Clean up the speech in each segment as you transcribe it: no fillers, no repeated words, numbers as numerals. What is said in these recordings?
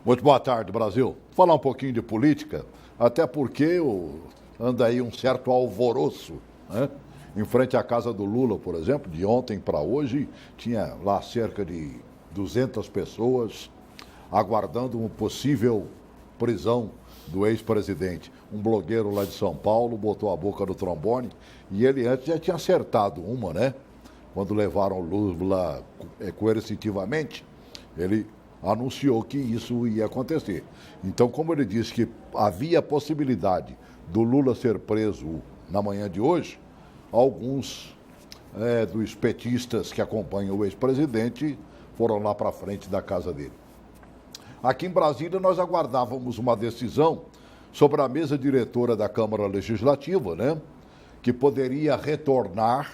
Muito boa tarde, Brasil. Vou falar um pouquinho de política, até porque anda aí um certo alvoroço, né? Em frente à casa do Lula, por exemplo, de ontem para hoje, tinha lá cerca de 200 pessoas aguardando uma possível prisão do ex-presidente. Um blogueiro lá de São Paulo botou a boca no trombone e ele antes já tinha acertado uma, né? Quando levaram o Lula coercitivamente, ele anunciou que isso ia acontecer. Então, como ele disse que havia a possibilidade do Lula ser preso na manhã de hoje, alguns dos petistas que acompanham o ex-presidente foram lá para frente da casa dele. Aqui em Brasília, nós aguardávamos uma decisão sobre a mesa diretora da Câmara Legislativa, né? Que poderia retornar,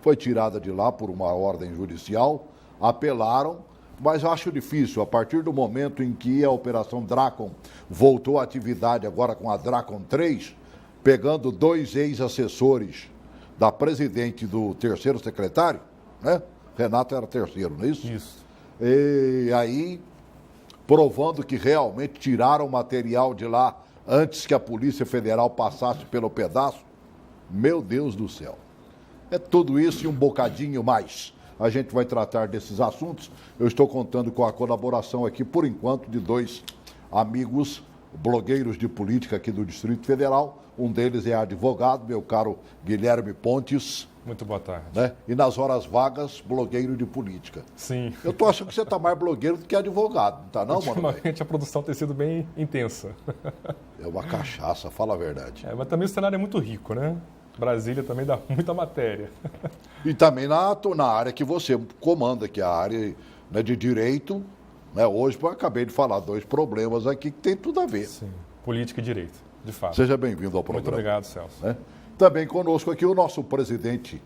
foi tirada de lá por uma ordem judicial, apelaram, mas eu acho difícil, a partir do momento em que a Operação Dracon voltou à atividade agora com a Dracon 3, pegando 2 ex-assessores da presidente do terceiro secretário, né? Renato era terceiro, não é isso? Isso. E aí, provando que realmente tiraram o material de lá antes que a Polícia Federal passasse pelo pedaço, meu Deus do céu. É tudo isso e um bocadinho mais. A gente vai tratar desses assuntos. Eu estou contando com a colaboração aqui, por enquanto, de 2 amigos blogueiros de política aqui do Distrito Federal. Um deles é advogado, meu caro Guilherme Pontes. Muito boa tarde. Né? E nas horas vagas, blogueiro de política. Sim. Eu tô achando que você está mais blogueiro do que advogado, não tá não, mano? Ultimamente a produção tem sido bem intensa. É uma cachaça, fala a verdade. Mas também o cenário é muito rico, né? Brasília também dá muita matéria. E também na área que você comanda, que é a área, né, de direito, né? Hoje eu acabei de falar 2 problemas aqui que tem tudo a ver. Sim, política e direito, de fato. Seja bem-vindo ao programa. Muito obrigado, Celso. Né? Também conosco aqui o nosso presidente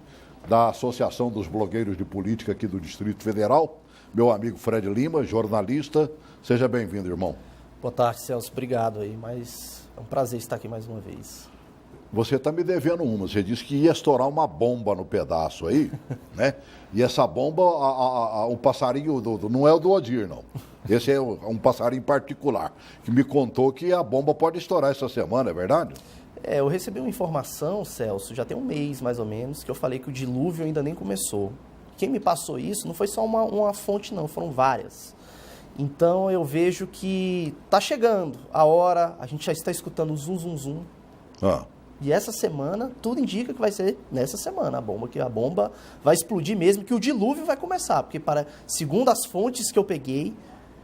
da Associação dos Blogueiros de Política aqui do Distrito Federal, meu amigo Fred Lima, jornalista. Seja bem-vindo, irmão. Boa tarde, Celso. Obrigado aí, mas é um prazer estar aqui mais uma vez. Você está me devendo uma. Você disse que ia estourar uma bomba no pedaço aí, né? E essa bomba, o passarinho não é o do Odir, não. Esse é um passarinho particular, que me contou que a bomba pode estourar essa semana, é verdade? Eu recebi uma informação, Celso, já tem um mês mais ou menos, que eu falei que o dilúvio ainda nem começou. Quem me passou isso não foi só uma fonte, não, foram várias. Então eu vejo que está chegando a hora, a gente já está escutando o zum, zum, zum. E essa semana, tudo indica que vai ser nessa semana que a bomba vai explodir mesmo, que o dilúvio vai começar. Porque, segundo as fontes que eu peguei,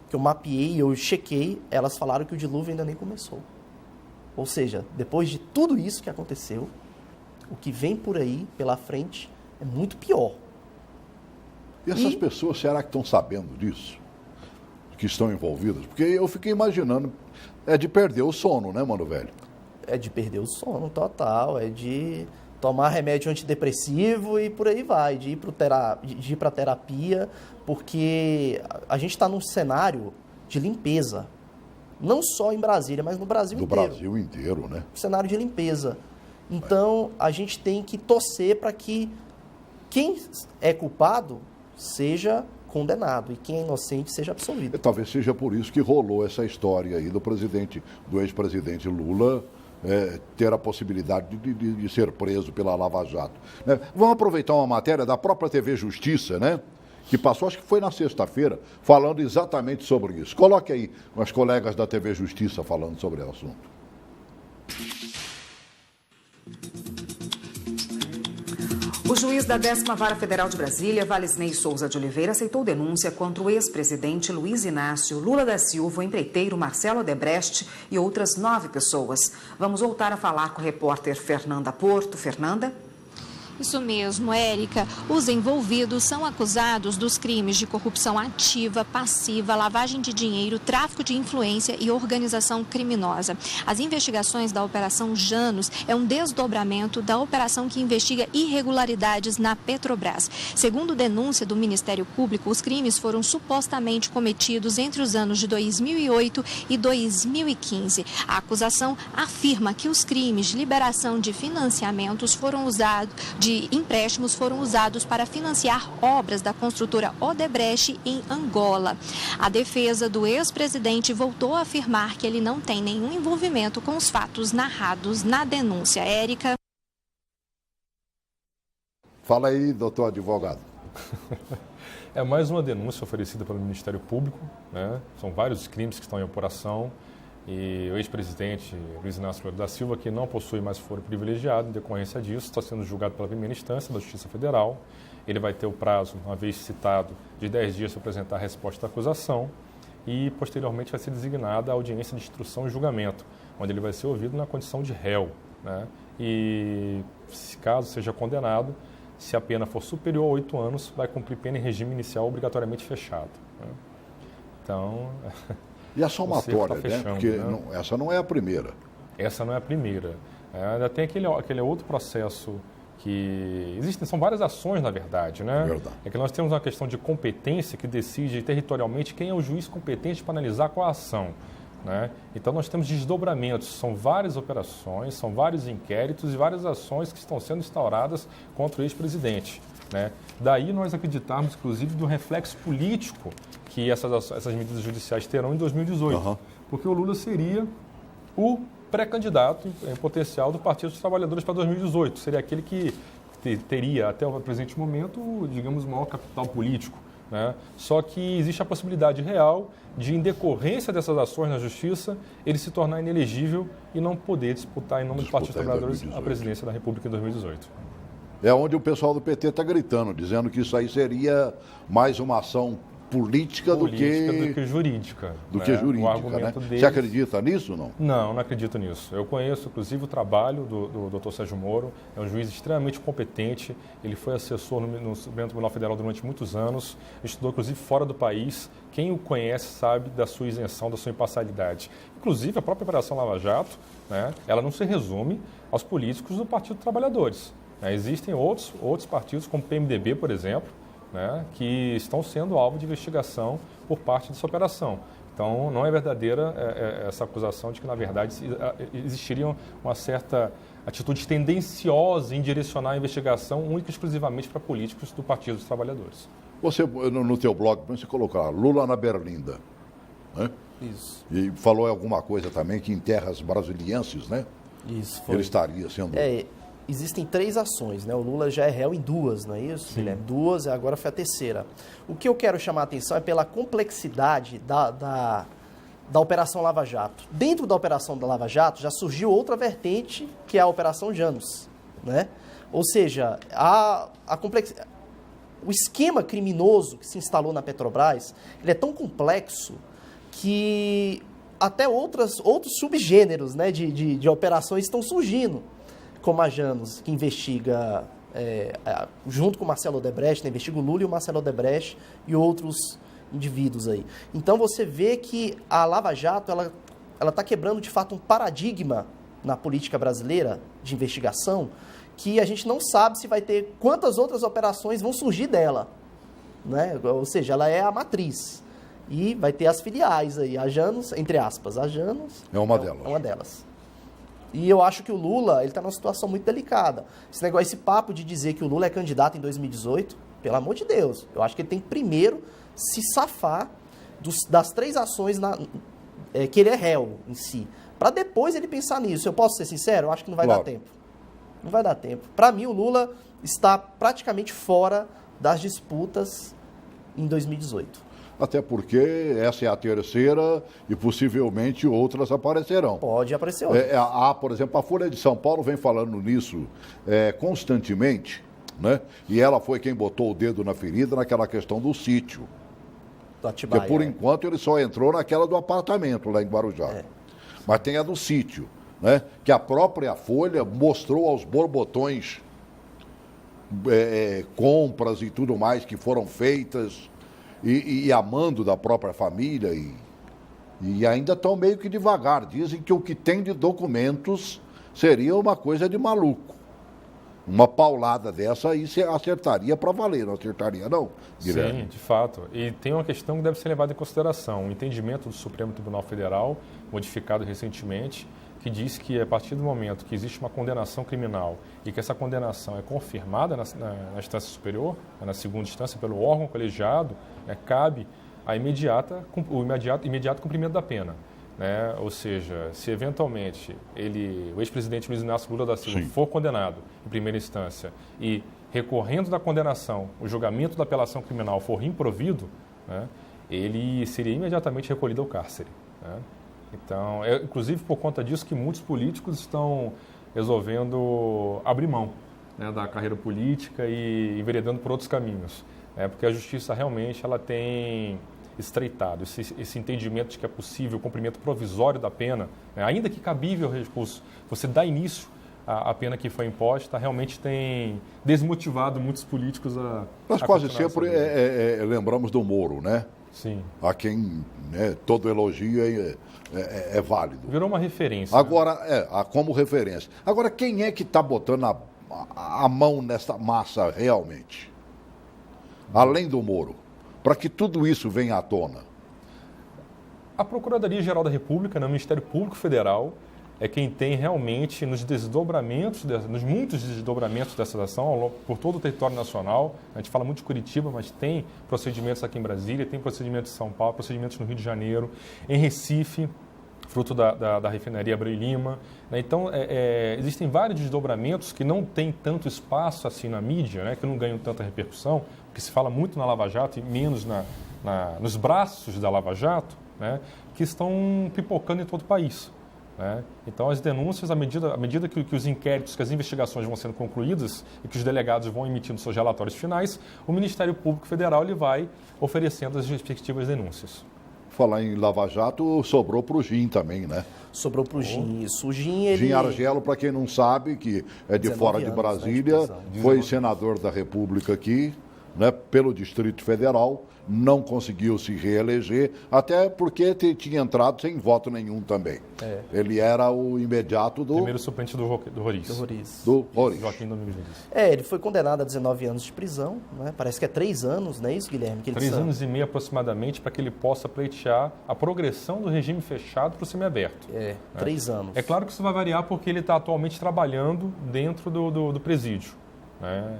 que eu mapeei, eu chequei, elas falaram que o dilúvio ainda nem começou. Ou seja, depois de tudo isso que aconteceu, o que vem por aí, pela frente, é muito pior. E essas pessoas, será que estão sabendo disso? Que estão envolvidas? Porque eu fiquei imaginando, é de perder o sono, né, mano velho? É de perder o sono total, é de tomar remédio antidepressivo e por aí vai, de ir para terapia, porque a gente está num cenário de limpeza. Não só em Brasília, mas no Brasil inteiro. No Brasil inteiro, né? Cenário de limpeza. Então, a gente tem que torcer para que quem é culpado seja condenado e quem é inocente seja absolvido. Talvez seja por isso que rolou essa história aí do ex-presidente Lula ter a possibilidade de ser preso pela Lava Jato. Né? Vamos aproveitar uma matéria da própria TV Justiça, né? Que passou, acho que foi na sexta-feira, falando exatamente sobre isso. Coloque aí os colegas da TV Justiça falando sobre o assunto. O juiz da 10ª Vara Federal de Brasília, Valisney Souza de Oliveira, aceitou denúncia contra o ex-presidente Luiz Inácio Lula da Silva, o empreiteiro Marcelo Odebrecht e outras 9 pessoas. Vamos voltar a falar com o repórter Fernanda Porto. Fernanda? Isso mesmo, Érica. Os envolvidos são acusados dos crimes de corrupção ativa, passiva, lavagem de dinheiro, tráfico de influência e organização criminosa. As investigações da Operação Janus é um desdobramento da operação que investiga irregularidades na Petrobras. Segundo denúncia do Ministério Público, os crimes foram supostamente cometidos entre os anos de 2008 e 2015. A acusação afirma que os crimes de liberação de financiamentos foram usados de de empréstimos foram usados para financiar obras da construtora Odebrecht em Angola. A defesa do ex-presidente voltou a afirmar que ele não tem nenhum envolvimento com os fatos narrados na denúncia. Érica. Fala aí, doutor advogado. É mais uma denúncia oferecida pelo Ministério Público, né? São vários crimes que estão em apuração e o ex-presidente Luiz Inácio Lula da Silva, que não possui mais foro privilegiado, em decorrência disso, está sendo julgado pela primeira instância da Justiça Federal. Ele vai ter o prazo, uma vez citado, de 10 dias para apresentar a resposta da acusação e, posteriormente, vai ser designada a audiência de instrução e julgamento, onde ele vai ser ouvido na condição de réu, né? E, se caso seja condenado, se a pena for superior a 8 anos, vai cumprir pena em regime inicial obrigatoriamente fechado, né? Então... E a somatória, tá fechando, né? Porque né? Essa não é a primeira. Essa não é a primeira. Ainda tem aquele outro processo que... São várias ações, na verdade, né? Verdade. É que nós temos uma questão de competência que decide territorialmente quem é o juiz competente para analisar qual a ação, né? Então, nós temos desdobramentos, são várias operações, são vários inquéritos e várias ações que estão sendo instauradas contra o ex-presidente, né? Daí nós acreditarmos, inclusive, do reflexo político que essas medidas judiciais terão em 2018, porque o Lula seria o pré-candidato em potencial do Partido dos Trabalhadores para 2018, seria aquele que teria, até o presente momento, digamos, o maior capital político, né? Só que existe a possibilidade real de, em decorrência dessas ações na Justiça, ele se tornar inelegível e não poder disputar em nome do Partido dos Trabalhadores a presidência da República em 2018. É onde o pessoal do PT está gritando, dizendo que isso aí seria mais uma ação política do que jurídica. Do que jurídica, o argumento né? deles... Você acredita nisso ou não? Não acredito nisso. Eu conheço, inclusive, o trabalho do Dr. Sérgio Moro, é um juiz extremamente competente, ele foi assessor no Supremo Tribunal Federal durante muitos anos, estudou, inclusive, fora do país. Quem o conhece sabe da sua isenção, da sua imparcialidade. Inclusive, a própria Operação Lava Jato, né, ela não se resume aos políticos do Partido dos Trabalhadores. Existem outros partidos, como o PMDB, por exemplo, né, que estão sendo alvo de investigação por parte dessa operação. Então, não é verdadeira essa acusação de que, na verdade, existiria uma certa atitude tendenciosa em direcionar a investigação única e exclusivamente para políticos do Partido dos Trabalhadores. Você, no teu blog, você colocou Lula na Berlinda, né? Isso. E falou alguma coisa também que em terras brasilienses, né? Isso, foi. Ele estaria sendo... Existem 3 ações, né? O Lula já é réu em 2, não é isso? Sim. 2, agora foi a terceira. O que eu quero chamar a atenção é pela complexidade da Operação Lava Jato. Dentro da Operação da Lava Jato já surgiu outra vertente, que é a Operação Janus, né? Ou seja, o esquema criminoso que se instalou na Petrobras, ele é tão complexo que até outros subgêneros, né, de operações estão surgindo, como a Janus, que investiga, junto com o Marcelo Odebrecht, né, investiga o Lula e o Marcelo Odebrecht e outros indivíduos aí. Então você vê que a Lava Jato ela está quebrando de fato um paradigma na política brasileira de investigação que a gente não sabe se vai ter quantas outras operações vão surgir dela, né? Ou seja, ela é a matriz e vai ter as filiais aí, a Janus, entre aspas, a Janus é uma delas. É uma delas. E eu acho que o Lula, ele está numa situação muito delicada. Esse papo de dizer que o Lula é candidato em 2018, pelo amor de Deus, eu acho que ele tem que primeiro se safar das 3 ações que ele é réu em si, para depois ele pensar nisso. Eu posso ser sincero? Eu acho que não vai dar tempo. Não vai dar tempo. Para mim, o Lula está praticamente fora das disputas em 2018. Até porque essa é a terceira e possivelmente outras aparecerão. Pode aparecer outras. Por exemplo, a Folha de São Paulo vem falando nisso constantemente, né? E ela foi quem botou o dedo na ferida naquela questão do sítio. Do Atibaia, porque, por enquanto, ele só entrou naquela do apartamento lá em Guarujá. Mas tem a do sítio, né? Que a própria Folha mostrou aos borbotões compras e tudo mais que foram feitas e a mando da própria família e ainda estão meio que devagar. Dizem que o que tem de documentos seria uma coisa de maluco. Uma paulada dessa aí você acertaria para valer, não acertaria não, Guilherme? Sim, de fato. E tem uma questão que deve ser levada em consideração. O entendimento do Supremo Tribunal Federal, modificado recentemente, que diz que a partir do momento que existe uma condenação criminal e que essa condenação é confirmada na instância superior, na segunda instância, pelo órgão colegiado, cabe o imediato cumprimento da pena. Né? Ou seja, se eventualmente o ex-presidente Luiz Inácio Lula da Silva for condenado em primeira instância e, recorrendo da condenação, o julgamento da apelação criminal for improvido, né, ele seria imediatamente recolhido ao cárcere. Né? Então, inclusive por conta disso que muitos políticos estão resolvendo abrir mão, né, da carreira política e enveredando por outros caminhos. Porque a justiça realmente ela tem estreitado esse entendimento de que é possível o cumprimento provisório da pena, né, ainda que cabível o recurso, você dá início à pena que foi imposta, realmente tem desmotivado muitos políticos a... Nós quase sempre lembramos do Moro, né? Sim. A quem, né, todo elogio é válido. Virou uma referência. Agora, como referência. Agora, quem é que está botando a mão nessa massa realmente? Além do Moro, para que tudo isso venha à tona? A Procuradoria-Geral da República, no Ministério Público Federal, é quem tem realmente nos muitos desdobramentos dessa ação por todo o território nacional. A gente fala muito de Curitiba, mas tem procedimentos aqui em Brasília, tem procedimentos em São Paulo, procedimentos no Rio de Janeiro, em Recife, fruto da refinaria Abreu e Lima. Né? Então, existem vários desdobramentos que não têm tanto espaço assim na mídia, né? Que não ganham tanta repercussão, porque se fala muito na Lava Jato e menos nos braços da Lava Jato, né? Que estão pipocando em todo o país. Né? Então, as denúncias, à medida que os inquéritos, que as investigações vão sendo concluídas e que os delegados vão emitindo seus relatórios finais, o Ministério Público Federal ele vai oferecendo as respectivas denúncias. Falar em Lava Jato, sobrou para o Gin também, né? Sobrou para o Gin, isso. O Gin, ele... Gin Argelo, para quem não sabe, que é de fora de Brasília, foi senador da República aqui, né, pelo Distrito Federal, não conseguiu se reeleger, até porque tinha entrado sem voto nenhum também. Ele era o imediato do... Primeiro suplente do Roriz. Do Roriz. Joaquim Domingues Roriz. Ele foi condenado a 19 anos de prisão, né? Parece que é 3 anos, não é isso, Guilherme? 3 anos e meio aproximadamente para que ele possa pleitear a progressão do regime fechado para o semiaberto. 3 anos. É claro que isso vai variar porque ele está atualmente trabalhando dentro do presídio. Né?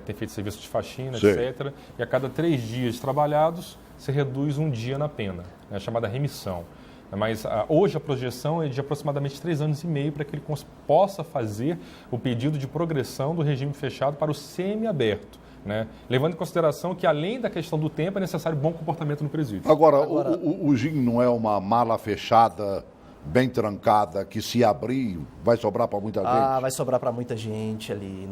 Tem feito serviço de faxina, etc. E a cada 3 dias trabalhados, se reduz um dia na pena, né? Chamada remissão. Mas hoje a projeção é de aproximadamente 3 anos e meio para que ele possa fazer o pedido de progressão do regime fechado para o semiaberto. Né? Levando em consideração que, além da questão do tempo, é necessário bom comportamento no presídio. Agora... o Gin não é uma mala fechada, bem trancada, que se abrir vai sobrar para muita gente? Vai sobrar para muita gente ali,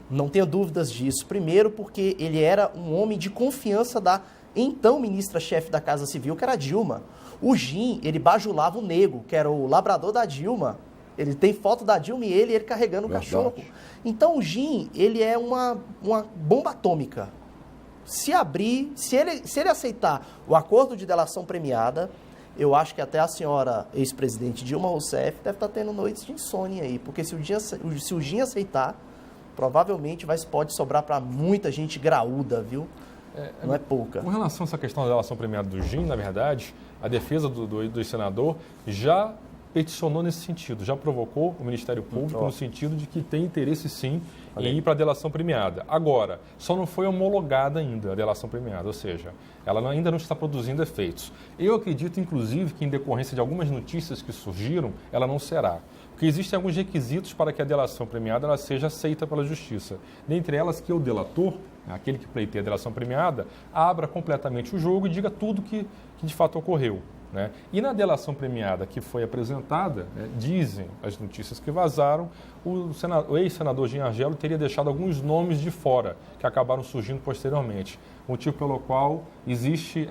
não tenho dúvidas disso. Primeiro porque ele era um homem de confiança da então ministra-chefe da Casa Civil, que era a Dilma. O Gin, ele bajulava o Nego, que era o labrador da Dilma. Ele tem foto da Dilma e ele carregando o cachorro. Então o Gin, ele é uma bomba atômica. Se abrir, se ele aceitar o acordo de delação premiada, eu acho que até a senhora ex-presidente Dilma Rousseff deve estar tendo noites de insônia aí, porque se o Gin aceitar, provavelmente pode sobrar para muita gente graúda, viu? Não é pouca. Com relação a essa questão da delação premiada do Gin, na verdade, a defesa do senador já peticionou nesse sentido, já provocou o Ministério Público no sentido de que tem interesse sim em ir para a delação premiada. Agora, só não foi homologada ainda a delação premiada, ou seja, ela ainda não está produzindo efeitos. Eu acredito, inclusive, que em decorrência de algumas notícias que surgiram, ela não será. Porque existem alguns requisitos para que a delação premiada ela seja aceita pela Justiça. Dentre elas, que o delator, aquele que pleiteia a delação premiada, abra completamente o jogo e diga tudo que de fato ocorreu. Né? E na delação premiada que foi apresentada, dizem as notícias que vazaram, o ex-senador Gin Argelo teria deixado alguns nomes de fora, que acabaram surgindo posteriormente. Motivo pelo qual existe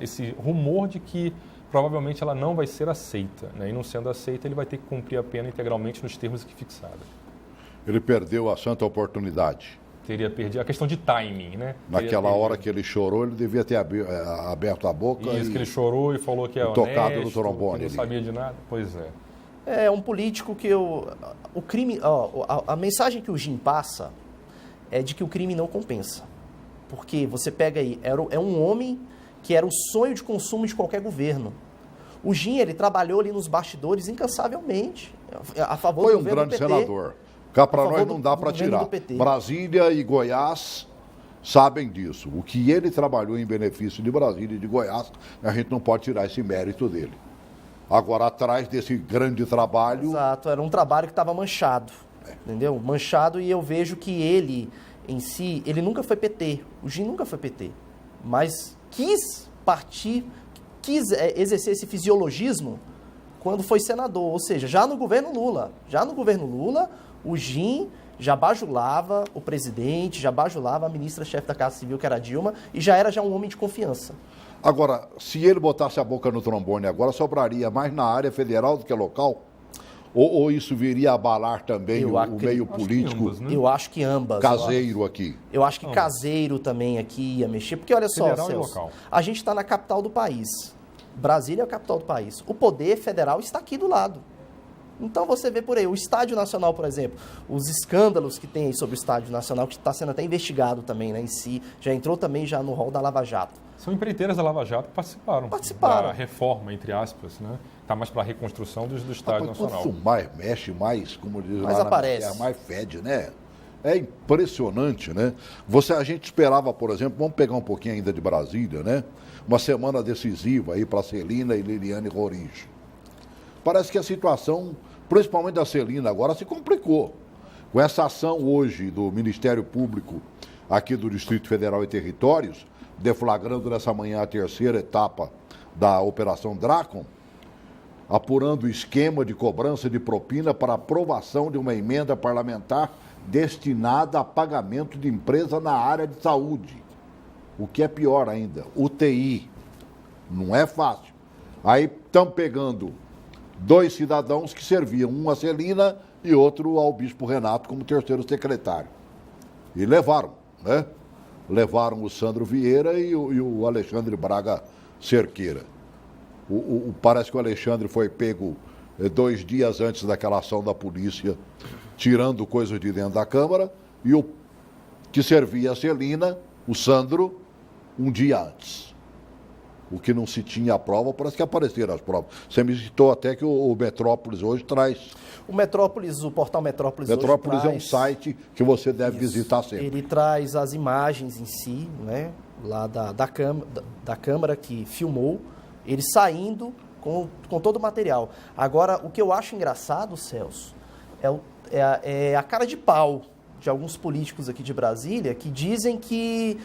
esse rumor de que provavelmente ela não vai ser aceita. Né? E não sendo aceita, ele vai ter que cumprir a pena integralmente nos termos aqui fixados. Ele perdeu a santa oportunidade. Teria perdido a questão de timing, né? Naquela hora que ele chorou, ele devia ter aberto a boca. Isso, que ele chorou e falou que é honesto, tocado no trombone, que não sabia de nada. Pois é. É um político que o crime, a mensagem que o Gin passa é de que o crime não compensa. Porque você pega aí, é um homem que era o sonho de consumo de qualquer governo. O Gin, ele trabalhou ali nos bastidores incansavelmente, a favor Foi do um governo grande do PT. senador. Cá para A favor nós não dá do para governo tirar. do PT. Brasília e Goiás sabem disso. O que ele trabalhou em benefício de Brasília e de Goiás, a gente não pode tirar esse mérito dele. Agora, atrás desse grande trabalho... Exato, era um trabalho que estava manchado, entendeu? Manchado, e eu vejo que ele, em si, ele nunca foi PT, o Gin nunca foi PT, mas quis exercer esse fisiologismo quando foi senador, ou seja, já no governo Lula, o Gin já bajulava o presidente, já bajulava a ministra-chefe da Casa Civil, que era a Dilma, e já era um homem de confiança. Agora, se ele botasse a boca no trombone agora, sobraria mais na área federal do que local? Ou isso viria a abalar também o meio político ambas, né? Eu acho que ambas. caseiro aqui? Eu acho que caseiro também aqui ia mexer, porque olha só, Federal e Celso, local. a gente está na capital do país. Brasília é a capital do país. O poder federal está aqui do lado. Então você vê por aí, o Estádio Nacional, por exemplo, os escândalos que tem aí sobre o Estádio Nacional, que está sendo até investigado também, né, em si, já entrou também já no rol da Lava Jato. São empreiteiras da Lava Jato que participaram da reforma, entre aspas, né? Está mais para a reconstrução do Estádio Nacional. Quanto mais mexe, mais, como diz Mais lá aparece. na matéria, mais fede, né? É impressionante, né? A gente esperava, por exemplo, vamos pegar um pouquinho ainda de Brasília, né? Uma semana decisiva aí para Celina e Liliane Roringe. Parece que a situação, principalmente da Celina, agora se complicou. Com essa ação hoje do Ministério Público aqui do Distrito Federal e Territórios, deflagrando nessa manhã a terceira etapa da Operação Dracon, apurando o esquema de cobrança de propina para aprovação de uma emenda parlamentar destinada a pagamento de empresa na área de saúde. O que é pior ainda, UTI. Não é fácil. Aí estão pegando 2 cidadãos que serviam, um a Celina e outro ao Bispo Renato como terceiro secretário. E levaram, né? Levaram o Sandro Vieira e o Alexandre Braga Cerqueira. Parece que o Alexandre foi pego 2 dias antes daquela ação da polícia, tirando coisas de dentro da Câmara, e o que servia a Celina, o Sandro, um dia antes. O que não se tinha a prova, parece que apareceram as provas. Você me citou até que o Metrópolis hoje traz. O portal Metrópolis hoje Metrópolis traz... é um site que você deve visitar sempre. Ele traz as imagens em si, né, lá da câmera que filmou, ele saindo com todo o material. Agora, o que eu acho engraçado, Celso, é a cara de pau de alguns políticos aqui de Brasília que dizem que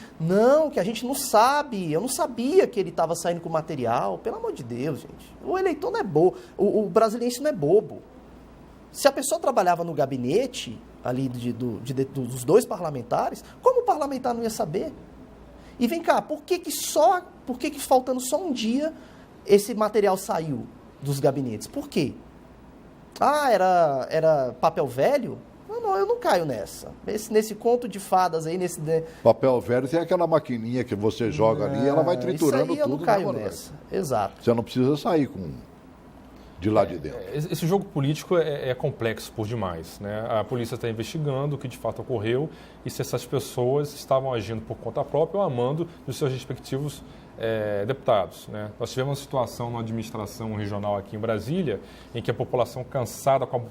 a gente não sabe, eu não sabia que ele estava saindo com material. Pelo amor de Deus, gente. O eleitor não é bobo, o brasiliense não é bobo. Se a pessoa trabalhava no gabinete ali dos 2 parlamentares, como o parlamentar não ia saber? E vem cá, por que faltando só um dia esse material saiu dos gabinetes? Por quê? Era papel velho? Não, eu não caio nessa. Nesse conto de fadas aí, Papel velho tem aquela maquininha que você joga ali e ela vai triturando isso aí tudo. Eu não caio nessa. Exato. Você não precisa sair de lá de dentro. Esse jogo político é complexo por demais, né? A polícia está investigando o que de fato ocorreu e se essas pessoas estavam agindo por conta própria ou amando dos seus respectivos deputados, né? Nós tivemos uma situação na administração regional aqui em Brasília em que a população cansada com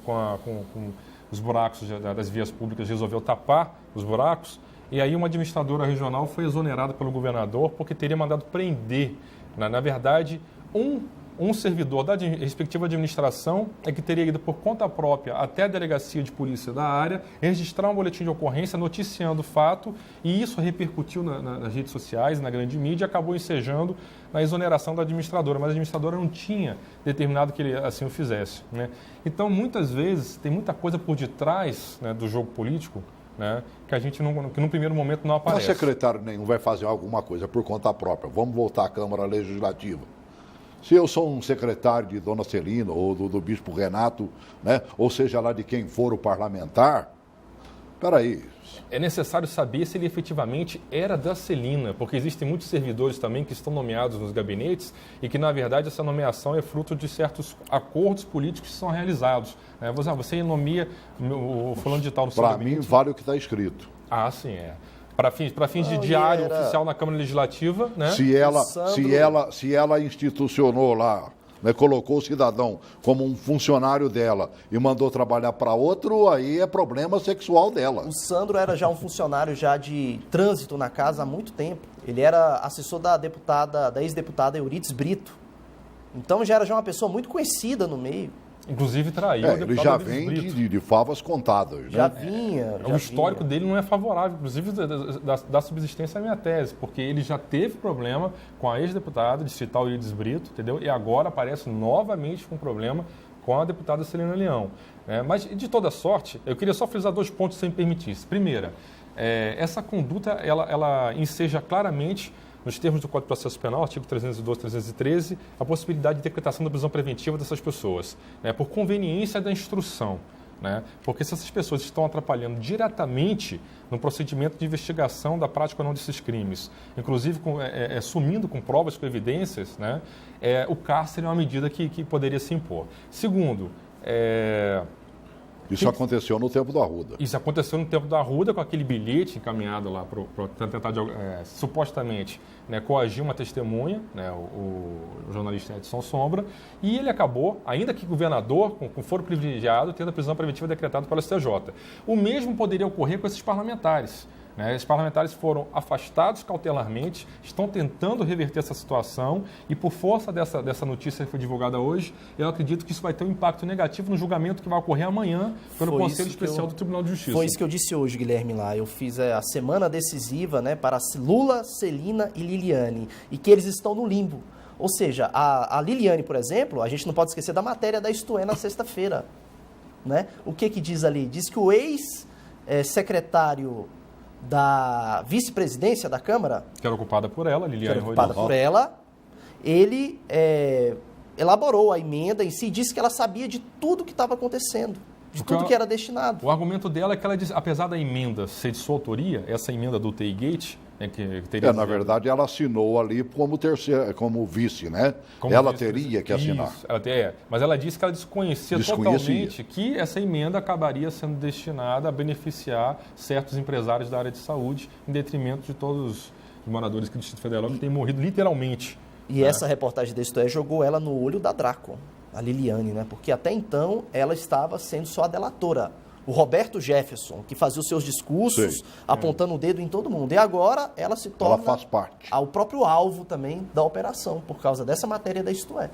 os buracos das vias públicas resolveu tapar os buracos e aí uma administradora regional foi exonerada pelo governador porque teria mandado prender, na verdade, um servidor da respectiva administração é que teria ido por conta própria até a delegacia de polícia da área, registrar um boletim de ocorrência noticiando o fato e isso repercutiu nas redes sociais, na grande mídia e acabou ensejando na exoneração da administradora, mas a administradora não tinha determinado que ele assim o fizesse, né? Então, muitas vezes, tem muita coisa por detrás, né, do jogo político, né, que no primeiro momento não aparece. Mas secretário nenhum vai fazer alguma coisa por conta própria. Vamos voltar à Câmara Legislativa. Se eu sou um secretário de Dona Celina ou do Bispo Renato, né, ou seja lá de quem for o parlamentar, peraí. É necessário saber se ele efetivamente era da Celina, porque existem muitos servidores também que estão nomeados nos gabinetes e que, na verdade, essa nomeação é fruto de certos acordos políticos que são realizados. Você nomeia o fulano de tal no seu gabinete. Para mim, vale o que está escrito. Ah, sim, é. Para fins de diário oficial na Câmara Legislativa, né? Se ela institucionou lá né, colocou o cidadão como um funcionário dela e mandou trabalhar para outro, aí é problema sexual dela. O Sandro era já um funcionário já de trânsito na casa há muito tempo. Ele era assessor da ex-deputada Euridice Brito. Então já era já uma pessoa muito conhecida no meio. Inclusive traiu o deputado ele já Euridice vem Brito. de favas contadas. Já né? vinha. O histórico dele não é favorável, inclusive da subsistência à minha tese, porque ele já teve problema com a ex-deputada de citar o Euridice Brito, entendeu? E agora aparece novamente com problema com a deputada Celina Leão. Mas, de toda sorte, eu queria só frisar 2 pontos, se me permitisse. Primeira, essa conduta, ela enseja claramente, nos termos do Código de Processo Penal, artigo 312, 313, a possibilidade de decretação da prisão preventiva dessas pessoas, por conveniência da instrução. Porque se essas pessoas estão atrapalhando diretamente no procedimento de investigação da prática ou não desses crimes, inclusive sumindo com provas, com evidências, o cárcere é uma medida que poderia se impor. Segundo, Isso aconteceu no tempo do Arruda. Isso aconteceu no tempo do Arruda, com aquele bilhete encaminhado lá para tentar, supostamente, coagir uma testemunha, o jornalista Edson Sombra, e ele acabou, ainda que governador, com foro privilegiado, tendo a prisão preventiva decretada pelo STJ. O mesmo poderia ocorrer com esses parlamentares. Esses parlamentares foram afastados cautelarmente, estão tentando reverter essa situação e, por força dessa notícia que foi divulgada hoje, eu acredito que isso vai ter um impacto negativo no julgamento que vai ocorrer amanhã pelo Conselho Especial do Tribunal de Justiça. Foi isso que eu disse hoje, Guilherme, lá. Eu fiz a semana decisiva para Lula, Celina e Liliane, e que eles estão no limbo. Ou seja, a Liliane, por exemplo, a gente não pode esquecer da matéria da Isto É na sexta-feira. O que diz ali? Diz que o ex-secretário da vice-presidência da Câmara, que era ocupada por ela, Liliane Rodrigues, ele elaborou a emenda em si e disse que ela sabia de tudo que estava acontecendo, de tudo que era destinado. O argumento dela é que ela diz, apesar da emenda ser de sua autoria, essa emenda do TI Gate, que teria na verdade, ela assinou ali como vice, né? Como ela vice, teria que assinar. Isso, mas ela disse que ela desconhecia totalmente que essa emenda acabaria sendo destinada a beneficiar certos empresários da área de saúde, em detrimento de todos os moradores do Distrito Federal que têm morrido literalmente. E essa reportagem da Isto É jogou ela no olho da Draco, a Liliane, Porque até então ela estava sendo só a delatora. O Roberto Jefferson, que fazia os seus discursos apontando o dedo em todo mundo. E agora ela se torna... Ela faz parte. O próprio alvo também da operação, por causa dessa matéria da Isto É.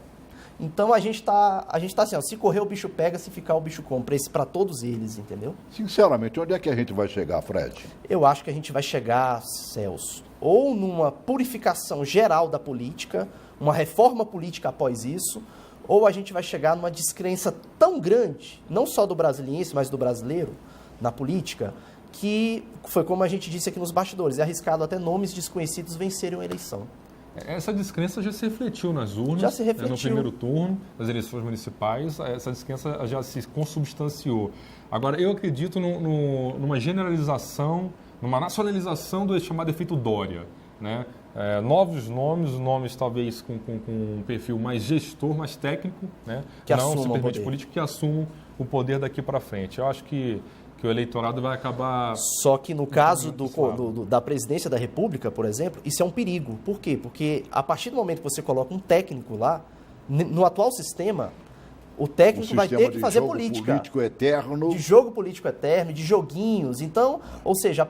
Então a gente tá assim, se correr o bicho pega, se ficar o bicho come, para todos eles, entendeu? Sinceramente, onde é que a gente vai chegar, Fred? Eu acho que a gente vai chegar, Celso, ou numa purificação geral da política, uma reforma política após isso, ou a gente vai chegar numa descrença tão grande, não só do brasiliense, mas do brasileiro, na política, que foi como a gente disse aqui nos bastidores, é arriscado até nomes desconhecidos vencerem a eleição. Essa descrença já se refletiu nas urnas, já se refletiu. No primeiro turno das eleições municipais, essa descrença já se consubstanciou. Agora, eu acredito numa generalização, numa nacionalização do chamado efeito Dória, novos nomes talvez com um perfil mais gestor, mais técnico, que não simplesmente político, que assumam o poder daqui para frente. Eu acho que o eleitorado vai acabar... Só que no caso da presidência da República, por exemplo, isso é um perigo. Por quê? Porque a partir do momento que você coloca um técnico lá, no atual sistema, o técnico vai ter que fazer política. Político eterno. De jogo político eterno, de joguinhos. Então, ou seja,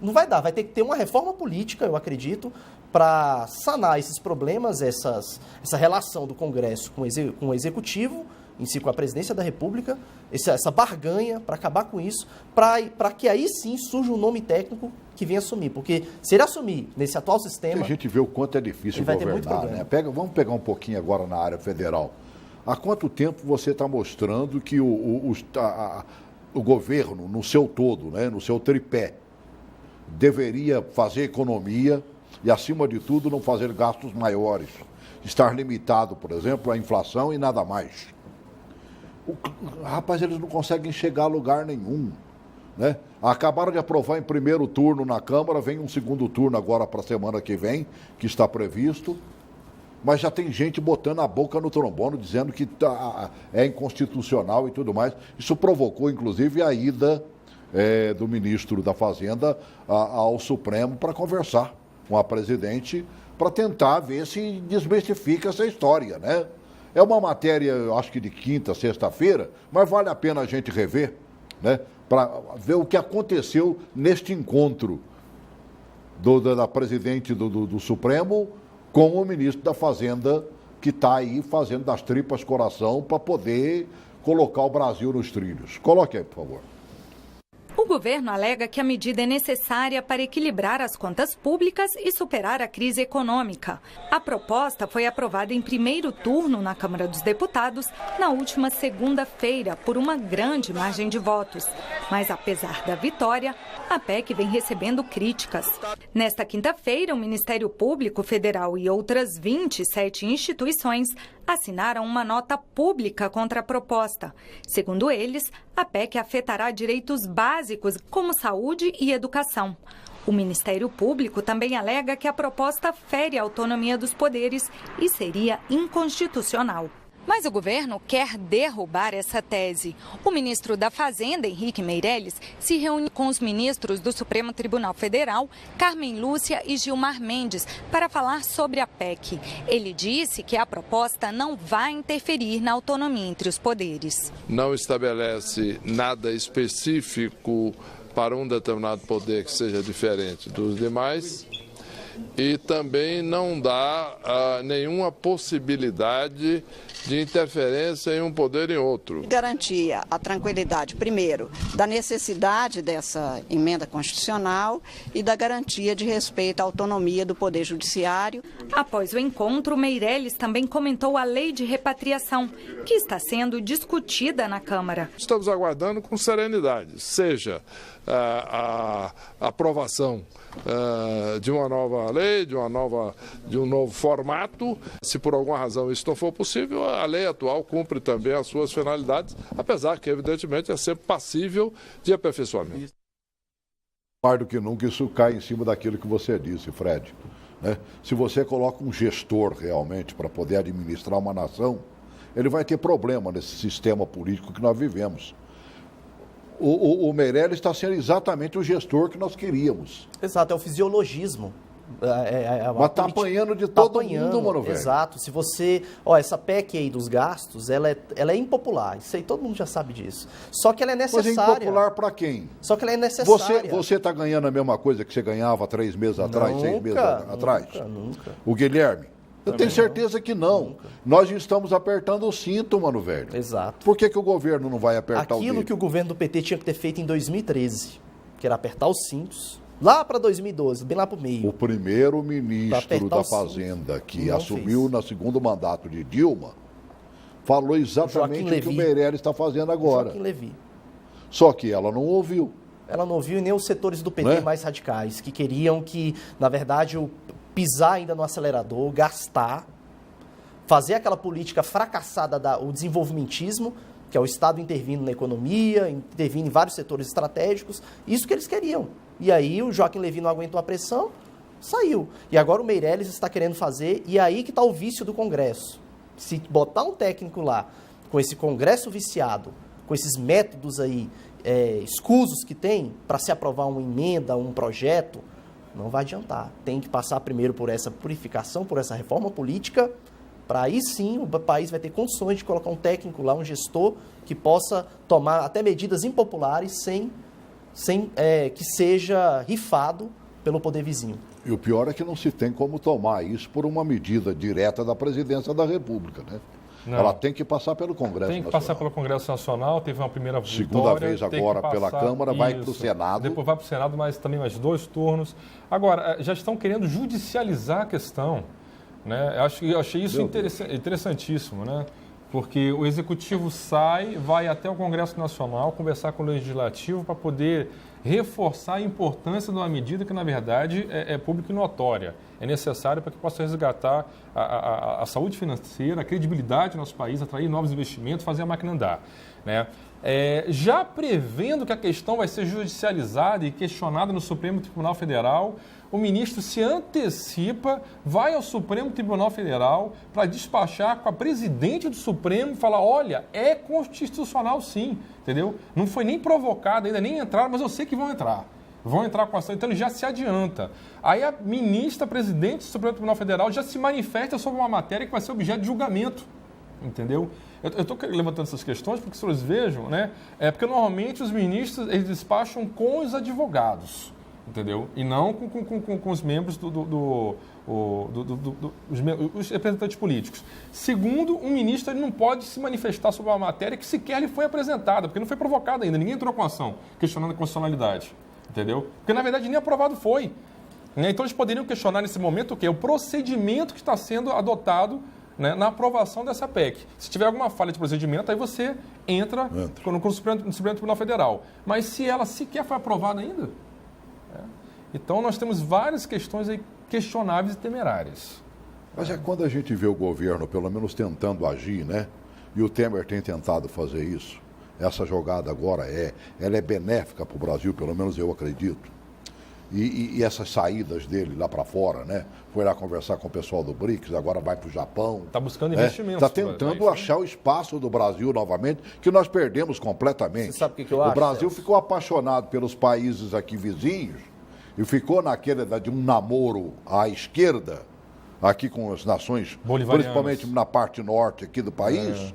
não vai dar, vai ter que ter uma reforma política, eu acredito, para sanar esses problemas, essa relação do Congresso com o Executivo, em si com a presidência da República, essa barganha, para acabar com isso, para que aí sim surja um nome técnico que venha assumir. Porque se ele assumir nesse atual sistema... A gente vê o quanto é difícil governar, Vamos pegar um pouquinho agora na área federal. Há quanto tempo você está mostrando que o governo, no seu todo, no seu tripé, deveria fazer economia e, acima de tudo, não fazer gastos maiores? Estar limitado, por exemplo, à inflação e nada mais. Rapaz, eles não conseguem chegar a lugar nenhum. Acabaram de aprovar em primeiro turno na Câmara, vem um segundo turno agora para a semana que vem, que está previsto, mas já tem gente botando a boca no trombone, dizendo que é inconstitucional e tudo mais. Isso provocou, inclusive, a ida do ministro da Fazenda ao Supremo para conversar com a presidente, para tentar ver se desmistifica essa história, É uma matéria, eu acho que de quinta, sexta-feira, mas vale a pena a gente rever, né? Para ver o que aconteceu neste encontro da presidente do Supremo com o ministro da Fazenda, que está aí fazendo das tripas coração para poder colocar o Brasil nos trilhos. Coloque aí, por favor. O governo alega que a medida é necessária para equilibrar as contas públicas e superar a crise econômica. A proposta foi aprovada em primeiro turno na Câmara dos Deputados na última segunda-feira por uma grande margem de votos. Mas, apesar da vitória, a PEC vem recebendo críticas. Nesta quinta-feira, o Ministério Público Federal e outras 27 instituições assinaram uma nota pública contra a proposta. Segundo eles, a PEC afetará direitos básicos como saúde e educação. O Ministério Público também alega que a proposta fere a autonomia dos poderes e seria inconstitucional. Mas o governo quer derrubar essa tese. O ministro da Fazenda, Henrique Meirelles, se reúne com os ministros do Supremo Tribunal Federal, Carmen Lúcia e Gilmar Mendes, para falar sobre a PEC. Ele disse que a proposta não vai interferir na autonomia entre os poderes. Não estabelece nada específico para um determinado poder que seja diferente dos demais e também não dá nenhuma possibilidade de interferência em um poder em outro. Garantia a tranquilidade, primeiro, da necessidade dessa emenda constitucional e da garantia de respeito à autonomia do Poder Judiciário. Após o encontro, Meirelles também comentou a lei de repatriação, que está sendo discutida na Câmara. Estamos aguardando com serenidade, seja a aprovação de uma nova lei, de um novo formato. Se por alguma razão isso não for possível, a lei atual cumpre também as suas finalidades, apesar que, evidentemente, é sempre passível de aperfeiçoamento. Mais do que nunca, isso cai em cima daquilo que você disse, Fred, né? Se você coloca um gestor realmente para poder administrar uma nação, ele vai ter problema nesse sistema político que nós vivemos. O Meirelles está sendo exatamente o gestor que nós queríamos. Exato, é o fisiologismo. Mas está apanhando de todo mundo, mano, velho. Exato. Se você... essa PEC aí dos gastos, ela é impopular. Isso aí todo mundo já sabe disso. Só que ela é necessária. Mas é impopular para quem? Só que ela é necessária. Você está ganhando a mesma coisa que você ganhava 3 meses atrás, 6 meses atrás? Nunca. O Guilherme? Eu tenho certeza que não. Nunca. Nós estamos apertando o cinto, mano, velho. Exato. Por que o governo não vai apertar o cinto? Aquilo que o governo do PT tinha que ter feito em 2013, que era apertar os cintos, lá para 2012, bem lá para o meio. O primeiro ministro da Fazenda que assumiu no segundo mandato de Dilma falou exatamente o que o Meirelles está fazendo agora. Joaquim Levy. Só que ela não ouviu. Ela não ouviu nem os setores do PT mais radicais, que queriam que, na verdade, pisar ainda no acelerador, gastar, fazer aquela política fracassada, o desenvolvimentismo, que é o Estado intervindo na economia, intervindo em vários setores estratégicos, isso que eles queriam. E aí o Joaquim Levy não aguentou a pressão, saiu. E agora o Meirelles está querendo fazer, e aí que está o vício do Congresso. Se botar um técnico lá, com esse Congresso viciado, com esses métodos aí, escusos que tem, para se aprovar uma emenda, um projeto, não vai adiantar. Tem que passar primeiro por essa purificação, por essa reforma política, para aí sim o país vai ter condições de colocar um técnico lá, um gestor, que possa tomar até medidas impopulares sem que seja rifado pelo poder vizinho. E o pior é que não se tem como tomar isso por uma medida direta da presidência da República, né? Não. Ela tem que passar pelo Congresso Nacional. Tem que passar pelo Congresso Nacional, teve uma primeira vitória. Segunda vez agora pela Câmara, vai para o Senado. Depois vai para o Senado, mas também mais 2 turnos. Agora, já estão querendo judicializar a questão, né? Eu achei isso interessantíssimo, né? Porque o Executivo vai até o Congresso Nacional conversar com o Legislativo para poder reforçar a importância de uma medida que, na verdade, é pública e notória. É necessário para que possa resgatar a saúde financeira, a credibilidade do nosso país, atrair novos investimentos, fazer a máquina andar, né? Já prevendo que a questão vai ser judicializada e questionada no Supremo Tribunal Federal, o ministro se antecipa, vai ao Supremo Tribunal Federal para despachar com a presidente do Supremo e falar, olha, é constitucional sim, entendeu? Não foi nem provocado ainda, nem entraram, mas eu sei que vão entrar. Vão entrar com a ação, então ele já se adianta. Aí a ministra, presidente do Supremo Tribunal Federal já se manifesta sobre uma matéria que vai ser objeto de julgamento. entendeu? Eu estou levantando essas questões porque, se vocês vejam, né, porque normalmente os ministros eles despacham com os advogados, entendeu? E não com os membros os representantes políticos. Segundo, um ministro ele não pode se manifestar sobre uma matéria que sequer lhe foi apresentada, porque não foi provocada ainda, ninguém entrou com ação questionando a constitucionalidade, entendeu? Porque, na verdade, nem aprovado foi. Então, eles poderiam questionar nesse momento o quê? O procedimento que está sendo adotado, né, na aprovação dessa PEC. Se tiver alguma falha de procedimento, aí você entra no Supremo Tribunal Federal. Mas se ela sequer foi aprovada ainda... Então, nós temos várias questões aí questionáveis e temerárias. Mas quando a gente vê o governo, pelo menos, tentando agir, né? E o Temer tem tentado fazer isso. Essa jogada agora ela é benéfica para o Brasil, pelo menos eu acredito. E essas saídas dele lá para fora, né? Foi lá conversar com o pessoal do BRICS, agora vai para o Japão. Está buscando investimentos. Está tentando achar o espaço do Brasil novamente, que nós perdemos completamente. Você sabe o que eu acho? O Brasil ficou apaixonado pelos países aqui vizinhos e ficou naquele de um namoro à esquerda, aqui com as nações, principalmente na parte norte aqui do país,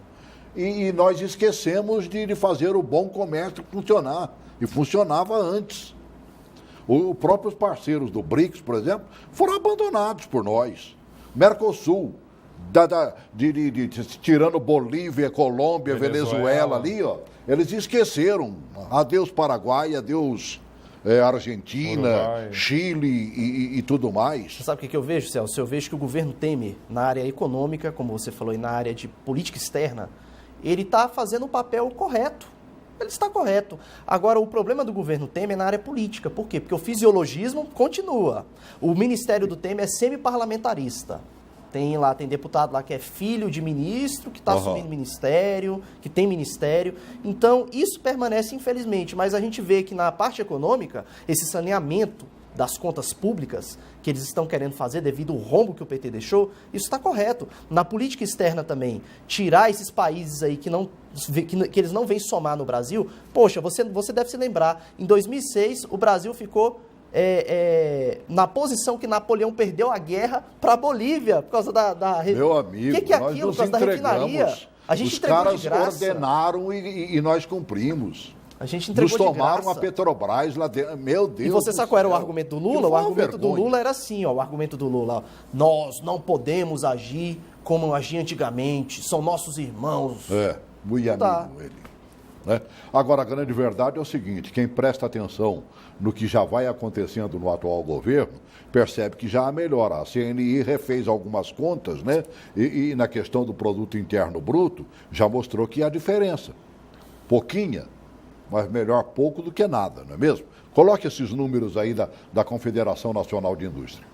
e nós esquecemos de fazer o bom comércio funcionar. E funcionava antes. Os próprios parceiros do BRICS, por exemplo, foram abandonados por nós. Mercosul, tirando Bolívia, Colômbia, Venezuela ali, ó, eles esqueceram. Adeus Paraguai, adeus Argentina, Uruguai, Chile e tudo mais. Você sabe o que eu vejo, Celso? Eu vejo que o governo Temer, na área econômica, como você falou, e na área de política externa, ele está fazendo o papel correto. Ele está correto. Agora, o problema do governo Temer é na área política. Por quê? Porque o fisiologismo continua. O ministério do Temer é semi-parlamentarista. Tem deputado lá que é filho de ministro, que está assumindo ministério, que tem ministério. Então, isso permanece, infelizmente. Mas a gente vê que na parte econômica, esse saneamento das contas públicas que eles estão querendo fazer devido ao rombo que o PT deixou, isso está correto. Na política externa também, tirar esses países aí que eles não vêm somar no Brasil, poxa, você deve se lembrar, em 2006 o Brasil ficou na posição que Napoleão perdeu a guerra para a Bolívia, por causa da... Meu amigo, que é aquilo? Por causa da refinaria. A gente entregou de graça. Os caras ordenaram e nós cumprimos. A gente entregou nos tomaram a Petrobras lá dentro. Meu Deus. E você sabe qual era o argumento do Lula? O argumento do Lula era assim, ó, o argumento do Lula. Nós não podemos agir como agia antigamente, são nossos irmãos. Muito amigo ele. Né? Agora, a grande verdade é o seguinte, quem presta atenção no que já vai acontecendo no atual governo, percebe que já há melhora. A CNI refez algumas contas, né? E na questão do produto interno bruto, já mostrou que há diferença. Pouquinha, mas melhor pouco do que nada, não é mesmo? Coloque esses números aí da Confederação Nacional de Indústria.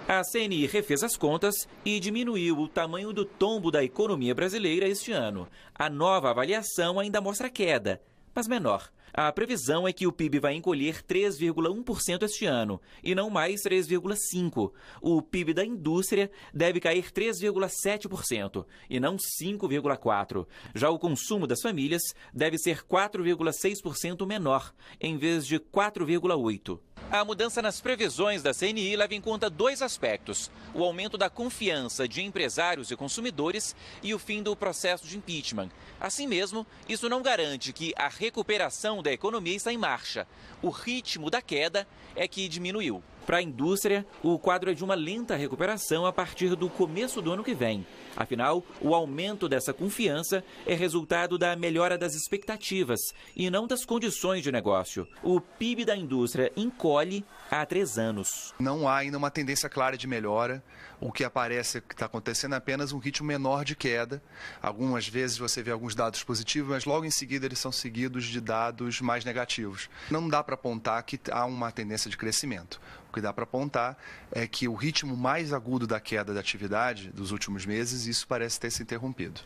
A CNI refez as contas e diminuiu o tamanho do tombo da economia brasileira este ano. A nova avaliação ainda mostra queda, mas menor. A previsão é que o PIB vai encolher 3,1% este ano, e não mais 3,5%. O PIB da indústria deve cair 3,7%, e não 5,4%. Já o consumo das famílias deve ser 4,6% menor, em vez de 4,8%. A mudança nas previsões da CNI leva em conta dois aspectos: o aumento da confiança de empresários e consumidores e o fim do processo de impeachment. Assim mesmo, isso não garante que a recuperação da economia está em marcha. O ritmo da queda é que diminuiu. Para a indústria, o quadro é de uma lenta recuperação a partir do começo do ano que vem. Afinal, o aumento dessa confiança é resultado da melhora das expectativas e não das condições de negócio. O PIB da indústria encolhe há 3 anos. Não há ainda uma tendência clara de melhora. O que aparece que está acontecendo é apenas um ritmo menor de queda. Algumas vezes você vê alguns dados positivos, mas logo em seguida eles são seguidos de dados mais negativos. Não dá para apontar que há uma tendência de crescimento. O que dá para apontar é que o ritmo mais agudo da queda da atividade dos últimos meses, isso parece ter se interrompido.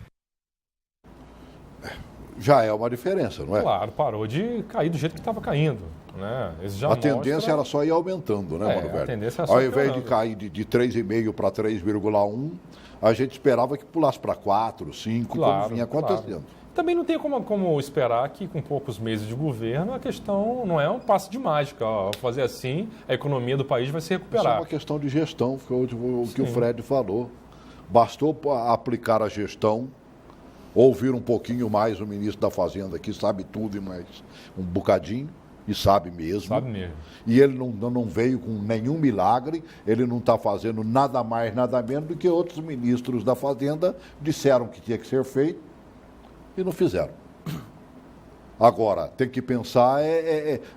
Já é uma diferença, não é? Claro, parou de cair do jeito que estava caindo. Né? A tendência era só ir aumentando, né, Mano Velho? A tendência era só ao invés de cair de 3,5 para 3,1, a gente esperava que pulasse para 4, 5, como vinha acontecendo. Claro. Também não tem como esperar que, com poucos meses de governo, a questão não é um passe de mágica. Ó, fazer assim, a economia do país vai se recuperar. Isso é uma questão de gestão, foi o que o Fred falou. Bastou aplicar a gestão, ouvir um pouquinho mais o ministro da Fazenda, que sabe tudo e mais um bocadinho, e sabe mesmo. Sabe mesmo. E ele não veio com nenhum milagre, ele não está fazendo nada mais, nada menos do que outros ministros da Fazenda disseram que tinha que ser feito e não fizeram. Agora, tem que pensar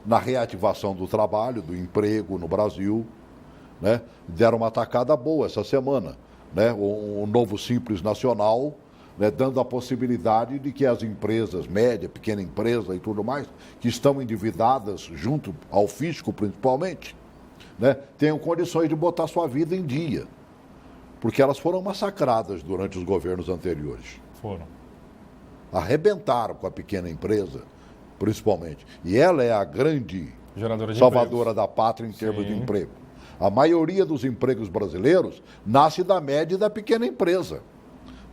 na reativação do trabalho, do emprego no Brasil, né? Deram uma tacada boa essa semana, né? Um novo Simples Nacional, né? Dando a possibilidade de que as empresas, média, pequena empresa e tudo mais, que estão endividadas junto ao fisco principalmente, né? Tenham condições de botar sua vida em dia, porque elas foram massacradas durante os governos anteriores. Foram. Arrebentaram com a pequena empresa, principalmente. E ela é a grande salvadora da pátria em termos de emprego. A maioria dos empregos brasileiros nasce da média e da pequena empresa.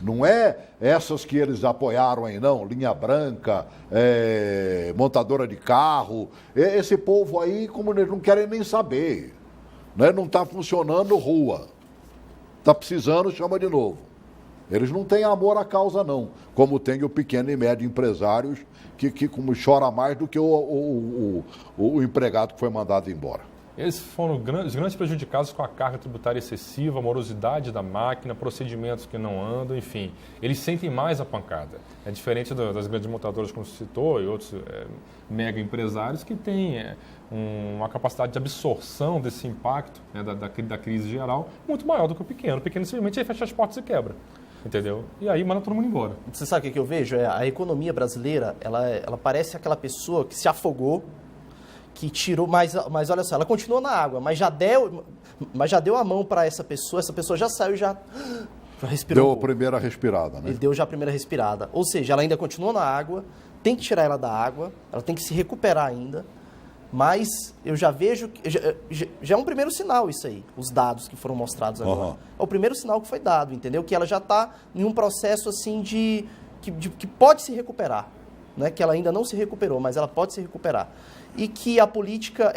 Não é essas que eles apoiaram aí, não. Linha Branca, montadora de carro. Esse povo aí, como eles não querem nem saber, né? Não está funcionando rua. Está precisando, chama de novo. Eles não têm amor à causa, não, como tem o pequeno e médio empresários que como chora mais do que o empregado que foi mandado embora. Eles foram os grandes prejudicados com a carga tributária excessiva, a morosidade da máquina, procedimentos que não andam, enfim. Eles sentem mais a pancada. É diferente das grandes montadoras, como você citou, e outros mega empresários que têm uma capacidade de absorção desse impacto, né, da crise geral muito maior do que o pequeno. O pequeno simplesmente fecha as portas e quebra. Entendeu? E aí manda todo mundo embora. Você sabe o que eu vejo? A economia brasileira, ela parece aquela pessoa que se afogou, que tirou, mas olha só, ela continua na água, mas já deu a mão para essa pessoa já saiu, já respirou. Deu a primeira respirada, né? Ele deu já a primeira respirada. Ou seja, ela ainda continua na água, tem que tirar ela da água, ela tem que se recuperar ainda, mas eu já vejo, já é um primeiro sinal isso aí, os dados que foram mostrados agora. Uhum. É o primeiro sinal que foi dado, entendeu? Que ela já está em um processo assim que pode se recuperar, né? Que ela ainda não se recuperou, mas ela pode se recuperar. E que a política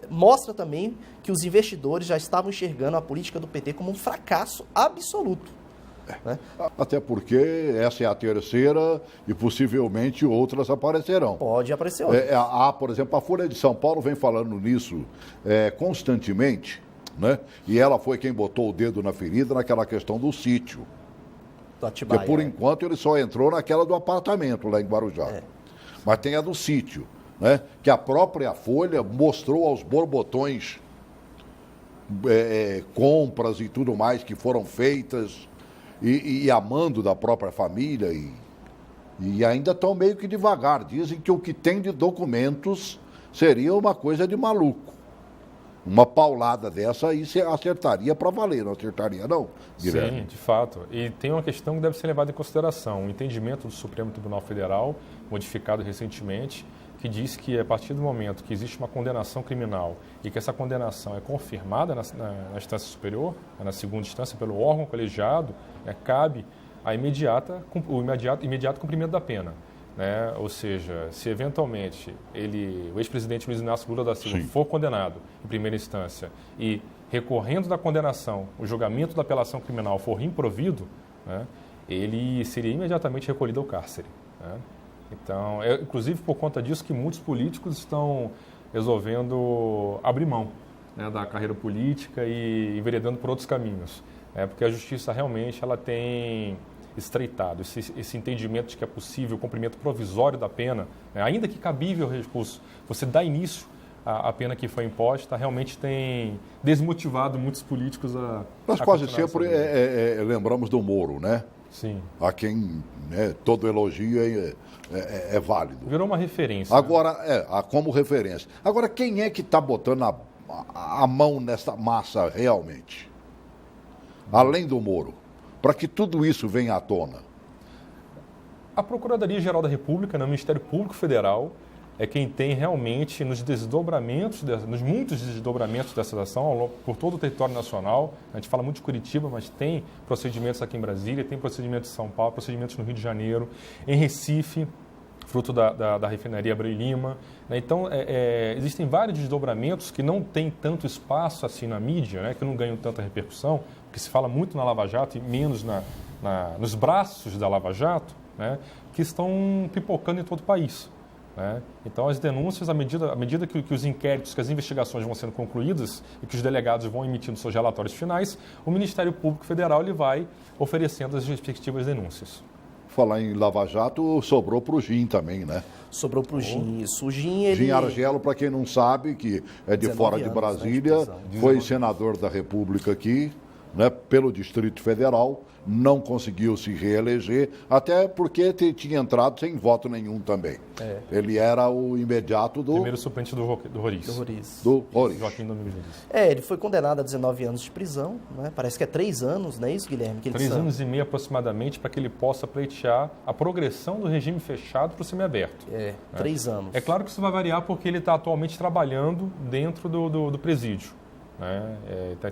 mostra também que os investidores já estavam enxergando a política do PT como um fracasso absoluto. Né? Até porque essa é a terceira e possivelmente outras aparecerão. Pode aparecer outras. Por exemplo, a Folha de São Paulo vem falando nisso constantemente, né? E ela foi quem botou o dedo na ferida naquela questão do sítio. Do Atibaia, porque por enquanto ele só entrou naquela do apartamento lá em Guarujá. Mas tem a do sítio, né? Que a própria Folha mostrou aos borbotões compras e tudo mais que foram feitas. E a mando da própria família e ainda estão meio que devagar. Dizem que o que tem de documentos seria uma coisa de maluco. Uma paulada dessa aí você acertaria para valer, não acertaria não, Guilherme? Sim, de fato. E tem uma questão que deve ser levada em consideração. O entendimento do Supremo Tribunal Federal, modificado recentemente, que diz que a partir do momento que existe uma condenação criminal e que essa condenação é confirmada na instância superior, na segunda instância pelo órgão colegiado, cabe o imediato cumprimento da pena. Né? Ou seja, se eventualmente o ex-presidente Luiz Inácio Lula da Silva for condenado em primeira instância e recorrendo da condenação, o julgamento da apelação criminal for improvido, né, ele seria imediatamente recolhido ao cárcere. Né? Então, inclusive por conta disso que muitos políticos estão resolvendo abrir mão, né, da carreira política e enveredando por outros caminhos. Porque a justiça realmente ela tem estreitado esse entendimento de que é possível o cumprimento provisório da pena, né, ainda que cabível o recurso, você dá início à pena que foi imposta, realmente tem desmotivado muitos políticos a Nós quase sempre lembramos do Moro, né? Sim. A quem todo elogio é válido. Virou uma referência. Agora, como referência. Agora, quem é que está botando a mão nessa massa realmente? Além do Moro, para que tudo isso venha à tona? A Procuradoria-Geral da República, no Ministério Público Federal, é quem tem realmente nos muitos desdobramentos dessa ação por todo o território nacional. A gente fala muito de Curitiba, mas tem procedimentos aqui em Brasília, tem procedimentos em São Paulo, procedimentos no Rio de Janeiro, em Recife, fruto da refinaria Abreu e Lima. Né? Então, existem vários desdobramentos que não têm tanto espaço assim na mídia, né? Que não ganham tanta repercussão, porque se fala muito na Lava Jato e menos nos braços da Lava Jato, né? Que estão pipocando em todo o país. Né? Então, as denúncias, à medida que os inquéritos, que as investigações vão sendo concluídas e que os delegados vão emitindo seus relatórios finais, o Ministério Público Federal ele vai oferecendo as respectivas denúncias. Falar em Lava Jato, sobrou para o Gin também, né? Sobrou para o Gin, isso. O Gin, ele... Gin Argelo, para quem não sabe, que é de fora de Brasília, foi senador da República aqui, né, pelo Distrito Federal, não conseguiu se reeleger, até porque tinha entrado sem voto nenhum também. Ele era o imediato do... Primeiro suplente do Roriz. Do Roriz. Joaquim Domingues Roriz. Ele foi condenado a 19 anos de prisão, né? Parece que é 3 anos, não é isso, Guilherme? 3 anos e meio aproximadamente para que ele possa pleitear a progressão do regime fechado para o semiaberto. 3 anos. É claro que isso vai variar porque ele está atualmente trabalhando dentro do presídio. Né?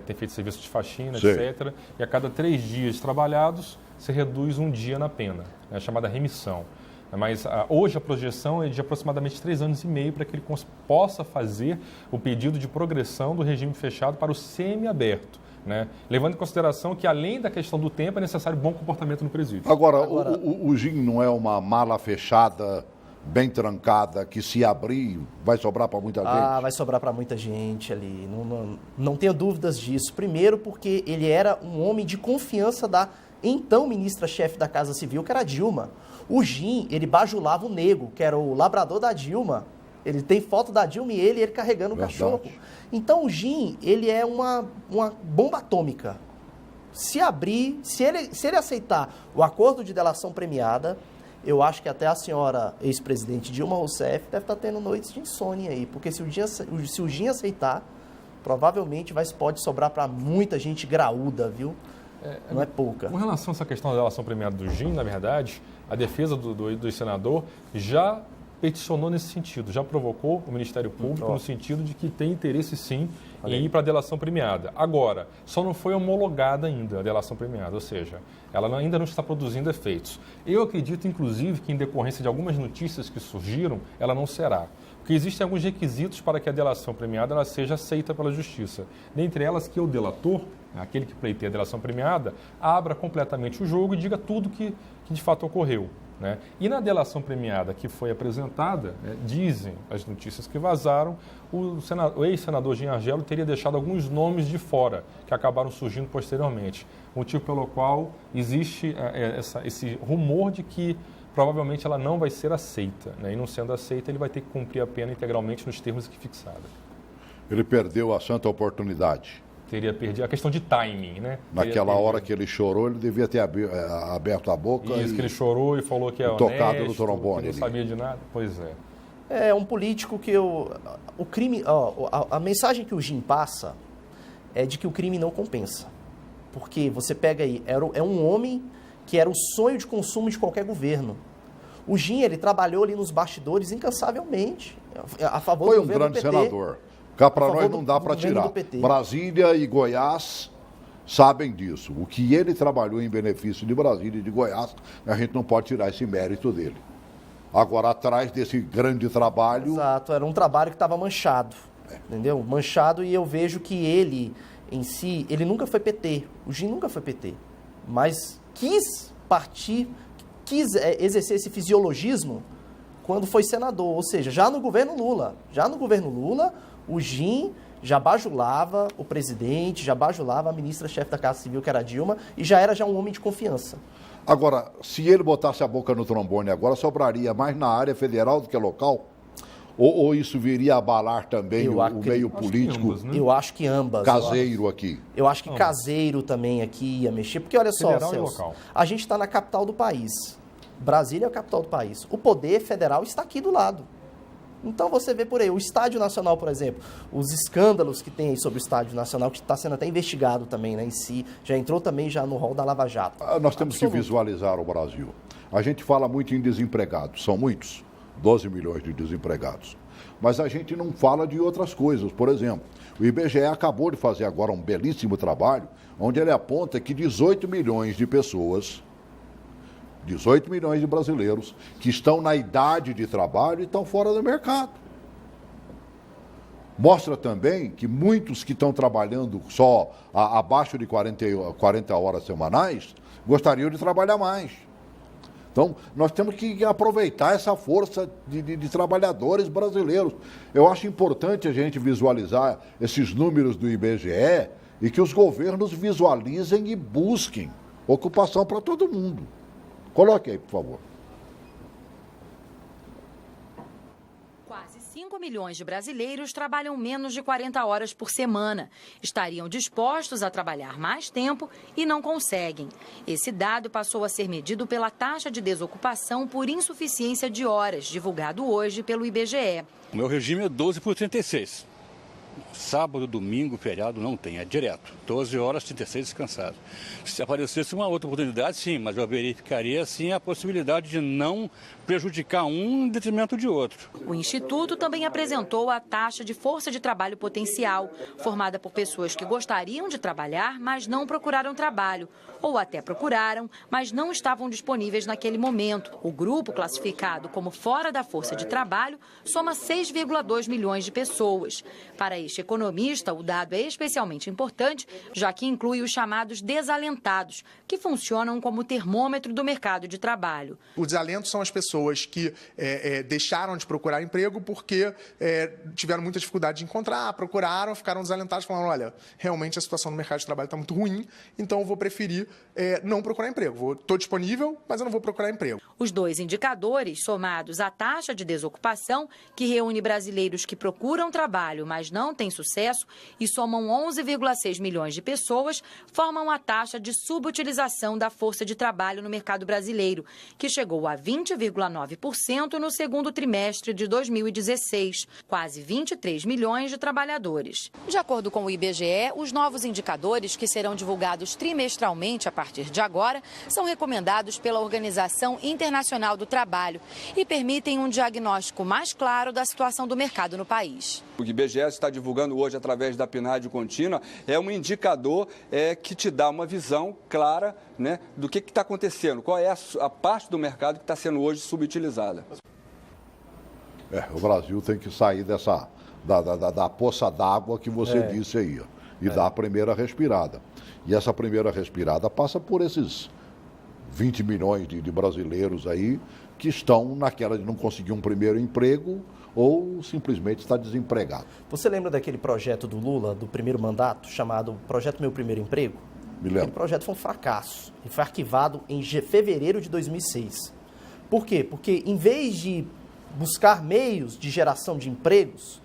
Tem feito serviço de faxina, etc. E a cada 3 dias trabalhados, se reduz um dia na pena, né? Chamada remissão. Mas hoje a projeção é de aproximadamente 3 anos e meio para que ele possa fazer o pedido de progressão do regime fechado para o semiaberto. Né? Levando em consideração que, além da questão do tempo, é necessário bom comportamento no presídio. Agora o Gin não é uma mala fechada, bem trancada, que se abrir vai sobrar para muita gente? Vai sobrar para muita gente ali, não tenho dúvidas disso. Primeiro porque ele era um homem de confiança da então ministra-chefe da Casa Civil, que era a Dilma. O Gin, ele bajulava o Nego, que era o labrador da Dilma. Ele tem foto da Dilma e ele carregando o cachorro. Então o Gin, ele é uma bomba atômica. Se abrir, se ele aceitar o acordo de delação premiada, eu acho que até a senhora ex-presidente Dilma Rousseff deve estar tendo noites de insônia aí, porque se o Gin aceitar, provavelmente pode sobrar para muita gente graúda, viu? Não é pouca. Com relação a essa questão da delação premiada do Gin, na verdade, a defesa do senador já peticionou nesse sentido, já provocou o Ministério Público no sentido de que tem interesse sim em ir para a delação premiada. Agora, só não foi homologada ainda a delação premiada, ou seja, ela ainda não está produzindo efeitos. Eu acredito, inclusive, que em decorrência de algumas notícias que surgiram, ela não será. Porque existem alguns requisitos para que a delação premiada ela seja aceita pela Justiça. Dentre elas, que o delator, aquele que pleiteia a delação premiada, abra completamente o jogo e diga tudo que de fato ocorreu. Né? E na delação premiada que foi apresentada, dizem as notícias que vazaram, o ex-senador Gin Argelo teria deixado alguns nomes de fora, que acabaram surgindo posteriormente. Motivo pelo qual existe esse rumor de que provavelmente ela não vai ser aceita. Né? E não sendo aceita, ele vai ter que cumprir a pena integralmente nos termos que fixada. Ele perdeu a santa oportunidade. Teria perdido a questão de timing, né? Naquela hora que ele chorou, ele devia ter aberto a boca. Isso, que ele chorou e falou que é honesto, tocado no trombone. Que não sabia de nada. Pois é. É um político que o crime, a mensagem que o Gin passa é de que o crime não compensa. Porque você pega aí, é um homem que era o sonho de consumo de qualquer governo. O Gin, ele trabalhou ali nos bastidores incansavelmente a favor do governo do PT. Foi um grande senador. Cá para nós não dá para tirar. Brasília e Goiás sabem disso. O que ele trabalhou em benefício de Brasília e de Goiás, a gente não pode tirar esse mérito dele. Agora, atrás desse grande trabalho... Exato, era um trabalho que estava manchado, entendeu? Manchado, e eu vejo que ele, em si, ele nunca foi PT. O Gin nunca foi PT. Mas quis exercer esse fisiologismo quando foi senador. Ou seja, já no governo Lula, o Gin já bajulava o presidente, já bajulava a ministra-chefe da Casa Civil, que era a Dilma, e já era um homem de confiança. Agora, se ele botasse a boca no trombone agora, sobraria mais na área federal do que local? Ou isso viria a abalar também o meio político? Ambas, né? Eu acho que ambas. Caseiro aqui. Eu acho que caseiro também aqui ia mexer, porque olha só, Celso, a gente está na capital do país. Brasília é a capital do país. O poder federal está aqui do lado. Então você vê por aí, o Estádio Nacional, por exemplo, os escândalos que tem aí sobre o Estádio Nacional, que está sendo até investigado também, né, em si, já entrou também já no rol da Lava Jato. Nós temos que visualizar o Brasil. A gente fala muito em desempregados, são muitos, 12 milhões de desempregados. Mas a gente não fala de outras coisas. Por exemplo, o IBGE acabou de fazer agora um belíssimo trabalho, onde ele aponta que 18 milhões de pessoas 18 milhões de brasileiros que estão na idade de trabalho e estão fora do mercado. Mostra também que muitos que estão trabalhando só abaixo de 40 horas semanais gostariam de trabalhar mais. Então, nós temos que aproveitar essa força de trabalhadores brasileiros. Eu acho importante a gente visualizar esses números do IBGE e que os governos visualizem e busquem ocupação para todo mundo. Coloque aí, por favor. Quase 5 milhões de brasileiros trabalham menos de 40 horas por semana. Estariam dispostos a trabalhar mais tempo e não conseguem. Esse dado passou a ser medido pela taxa de desocupação por insuficiência de horas, divulgado hoje pelo IBGE. O meu regime é 12 por 36. Sábado, domingo, feriado não tem, é direto. 12 horas, 36 descansados. Se aparecesse uma outra oportunidade, sim, mas eu verificaria, sim, a possibilidade de não prejudicar um em detrimento de outro. O Instituto também apresentou a taxa de força de trabalho potencial, formada por pessoas que gostariam de trabalhar, mas não procuraram trabalho, ou até procuraram, mas não estavam disponíveis naquele momento. O grupo, classificado como fora da força de trabalho, soma 6,2 milhões de pessoas. Para este economista, o dado é especialmente importante, já que inclui os chamados desalentados, que funcionam como termômetro do mercado de trabalho. Os desalentos são as pessoas que deixaram de procurar emprego porque tiveram muita dificuldade de encontrar, procuraram, ficaram desalentados, falando, olha, realmente a situação no mercado de trabalho está muito ruim, então eu vou preferir não procurar emprego. Estou disponível, mas eu não vou procurar emprego. Os dois indicadores, somados à taxa de desocupação, que reúne brasileiros que procuram trabalho, mas não têm sucesso, e somam 11,6 milhões de pessoas, formam a taxa de subutilização da força de trabalho no mercado brasileiro, que chegou a 20,9% no segundo trimestre de 2016, quase 23 milhões de trabalhadores. De acordo com o IBGE, os novos indicadores, que serão divulgados trimestralmente a partir de agora, são recomendados pela Organização Internacional do Trabalho e permitem um diagnóstico mais claro da situação do mercado no país. O que o IBGE está divulgando hoje através da PNAD contínua é um indicador que te dá uma visão clara, né, do que está acontecendo, qual é a parte do mercado que está sendo hoje subutilizada. O Brasil tem que sair da poça d'água que você disse aí, ó, e dar a primeira respirada. E essa primeira respirada passa por esses 20 milhões de brasileiros aí que estão naquela de não conseguir um primeiro emprego ou simplesmente está desempregado. Você lembra daquele projeto do Lula, do primeiro mandato, chamado Projeto Meu Primeiro Emprego? Me lembro. Aquele projeto foi um fracasso e foi arquivado em fevereiro de 2006. Por quê? Porque em vez de buscar meios de geração de empregos,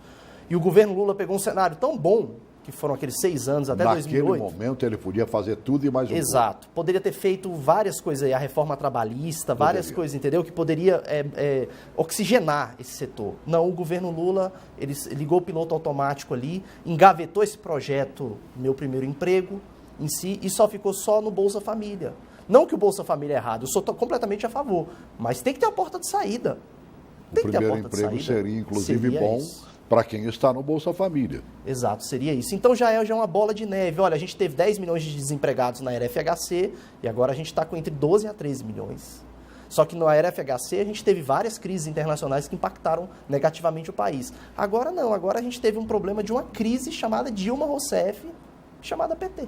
e o governo Lula pegou um cenário tão bom, que foram aqueles 6 anos até 2008. Naquele momento ele podia fazer tudo e mais um Exato. Pouco. Poderia ter feito várias coisas aí, a reforma trabalhista, várias coisas, entendeu? Que poderia oxigenar esse setor. Não, o governo Lula, ele ligou o piloto automático ali, engavetou esse projeto Meu Primeiro Emprego em si e só ficou só no Bolsa Família. Não que o Bolsa Família é errado, eu sou completamente a favor, mas tem que ter uma porta de saída. O primeiro emprego seria, inclusive, bom para quem está no Bolsa Família. Exato, seria isso. Então já é uma bola de neve. Olha, a gente teve 10 milhões de desempregados na era FHC e agora a gente está com entre 12 a 13 milhões. Só que na era FHC a gente teve várias crises internacionais que impactaram negativamente o país. Agora não, agora a gente teve um problema de uma crise chamada Dilma Rousseff, chamada PT.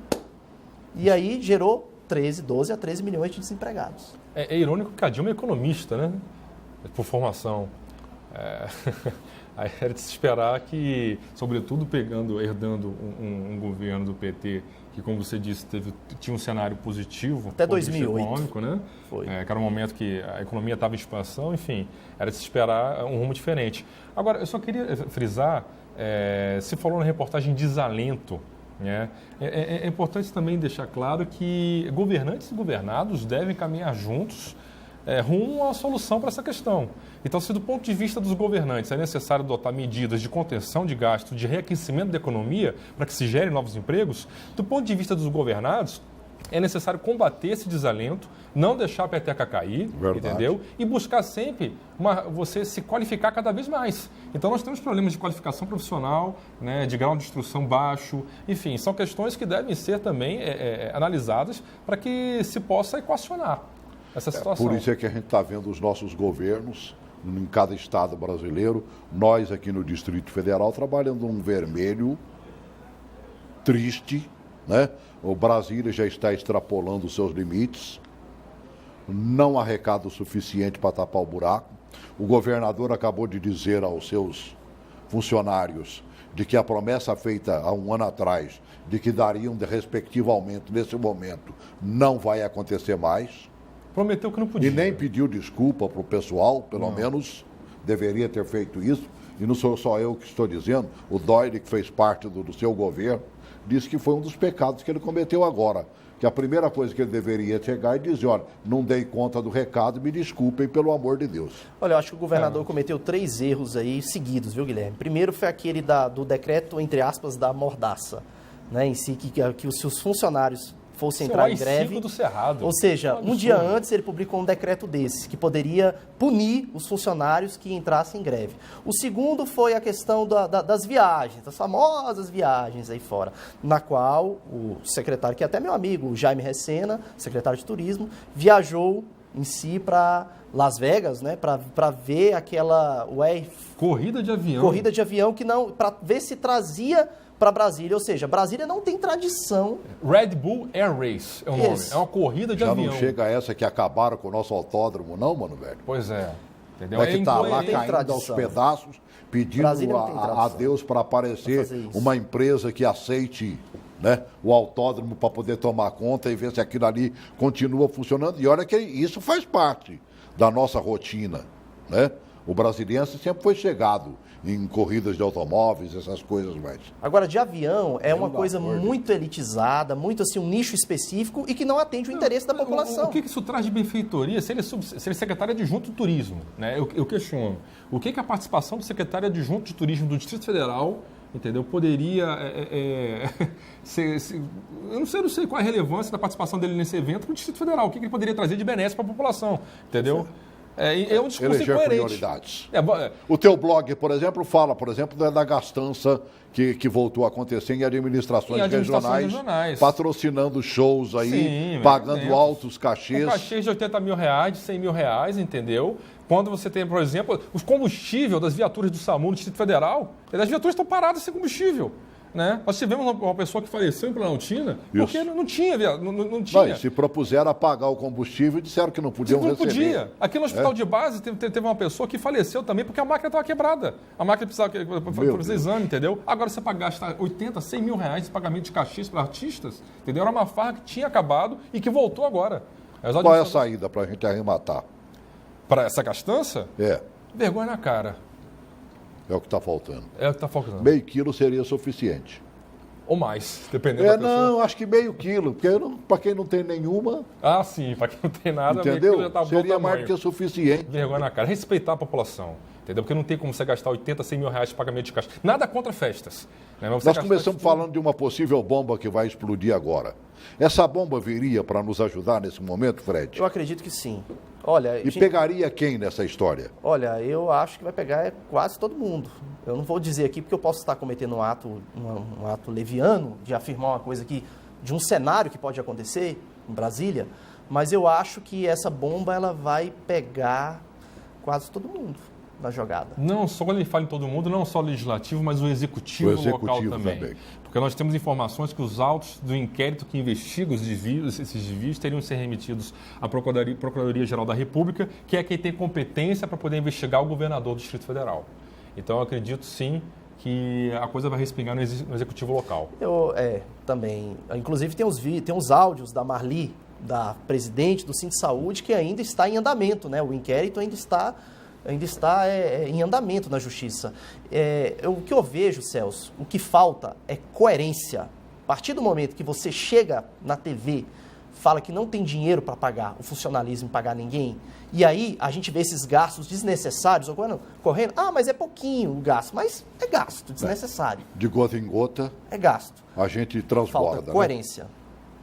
E aí gerou 12 a 13 milhões de desempregados. É irônico que a Dilma é economista, né? Por formação. Aí era de se esperar que, sobretudo herdando um governo do PT que, como você disse, tinha um cenário positivo. Até 2008. Econômico, né? Foi. Que era um momento que a economia estava em expansão, enfim, era de se esperar um rumo diferente. Agora, eu só queria frisar, se falou na reportagem desalento, né? É importante também deixar claro que governantes e governados devem caminhar juntos rumo à solução para essa questão. Então, se do ponto de vista dos governantes é necessário adotar medidas de contenção de gasto, de reaquecimento da economia para que se gerem novos empregos, do ponto de vista dos governados, é necessário combater esse desalento, não deixar a peteca cair, entendeu? E buscar sempre você se qualificar cada vez mais. Então, nós temos problemas de qualificação profissional, né, de grau de instrução baixo, enfim, são questões que devem ser também analisadas para que se possa equacionar. essa situação. Por isso é que a gente está vendo os nossos governos, em cada estado brasileiro, nós aqui no Distrito Federal, trabalhando num vermelho triste, né? O Brasília já está extrapolando os seus limites, não há recado suficiente para tapar o buraco. O governador acabou de dizer aos seus funcionários de que a promessa feita há um ano atrás, de que dariam de respectivo aumento nesse momento, não vai acontecer mais. Prometeu que não podia. E nem pediu desculpa para o pessoal, pelo menos deveria ter feito isso. E não sou só eu que estou dizendo, o Doyle, que fez parte do seu governo, disse que foi um dos pecados que ele cometeu agora. Que a primeira coisa que ele deveria chegar e dizer, olha, não dei conta do recado, me desculpem, pelo amor de Deus. Olha, eu acho que o governador cometeu 3 erros aí seguidos, viu, Guilherme? Primeiro foi aquele do decreto, entre aspas, da mordaça, né? Em si, que se os funcionários fossem entrar em greve, do Cerrado. Ou seja, um dia antes ele publicou um decreto desse, que poderia punir os funcionários que entrassem em greve. O segundo foi a questão das viagens, das famosas viagens aí fora, na qual o secretário, que é até meu amigo, o Jaime Recena, secretário de Turismo, viajou em si para Las Vegas, né, para ver aquela corrida de avião. Corrida de avião, que não, para ver se trazia para Brasília, ou seja, Brasília não tem tradição. Red Bull Air Race é o nome, é uma corrida de avião. Já não chega essa que acabaram com o nosso autódromo, não, mano, velho? Pois é. Entendeu? É que está lá caindo aos pedaços, pedindo a Deus para aparecer uma empresa que aceite, né, o autódromo para poder tomar conta e ver se aquilo ali continua funcionando. E olha que isso faz parte da nossa rotina, né? O brasiliense sempre foi chegado em corridas de automóveis, essas coisas mais. Agora, de avião é uma coisa muito elitizada, muito assim, um nicho específico e que não atende o interesse da população. O que isso traz de benfeitoria se ele é secretário adjunto de turismo? Né? Eu questiono. O que a participação do secretário adjunto de turismo do Distrito Federal, entendeu, poderia ser... Eu não sei qual é a relevância da participação dele nesse evento para o Distrito Federal. O que ele poderia trazer de benéfico para a população, entendeu? É um discurso incoerente. Prioridades. O teu blog, por exemplo, fala, da gastança que voltou a acontecer em administrações regionais, patrocinando shows aí, pagando altos cachês. Com cachês de R$80 mil, R$100 mil, entendeu? Quando você tem, por exemplo, os combustíveis das viaturas do SAMU no Distrito Federal, as viaturas estão paradas sem combustível. Né? Nós tivemos uma pessoa que faleceu em Planaltina porque não tinha. Não tinha. Se propuseram a pagar o combustível e disseram que não podiam receber. Não podia. Aqui no hospital de base teve uma pessoa que faleceu também porque a máquina estava quebrada. A máquina precisava fazer exame, entendeu? Agora você gastar R$80, R$100 mil de pagamento de cachês para artistas, entendeu? Era uma farra que tinha acabado e que voltou agora. Qual é a saída para a gente arrematar? Para essa gastança? Vergonha na cara. É o que está faltando. É o que está faltando. Meio quilo seria suficiente. Ou mais, dependendo da pessoa. Não, acho que meio quilo, porque para quem não tem nenhuma... Ah, sim, para quem não tem nada, entendeu? Meio quilo já está bom tamanho. Seria mais do que suficiente. Vergonha na cara. Respeitar a população, entendeu? Porque não tem como você gastar R$80, R$100 mil de pagamento de caixa. Nada contra festas. Né? Nós começamos falando de uma possível bomba que vai explodir agora. Essa bomba viria para nos ajudar nesse momento, Fred? Eu acredito que sim. Olha, pegaria quem nessa história? Olha, eu acho que vai pegar quase todo mundo. Eu não vou dizer aqui porque eu posso estar cometendo um ato leviano de afirmar uma coisa aqui, de um cenário que pode acontecer em Brasília, mas eu acho que essa bomba ela vai pegar quase todo mundo na jogada. Não só quando ele fala em todo mundo, não só o legislativo, mas o executivo local também. Porque nós temos informações que os autos do inquérito que investiga esses desvios teriam que ser remetidos à Procuradoria-Geral da República, que é quem tem competência para poder investigar o governador do Distrito Federal. Então, eu acredito, sim, que a coisa vai respingar no executivo local. Também. Inclusive, tem uns áudios da Marli, da presidente do Sindsaúde, que ainda está em andamento, né? O inquérito ainda está em andamento na Justiça. O que eu vejo, Celso, o que falta é coerência. A partir do momento que você chega na TV, fala que não tem dinheiro para pagar o funcionalismo, pagar ninguém, e aí a gente vê esses gastos desnecessários correndo. Mas é pouquinho o gasto, mas é gasto desnecessário. De gota em gota. É gasto. A gente transborda. Falta coerência. Né?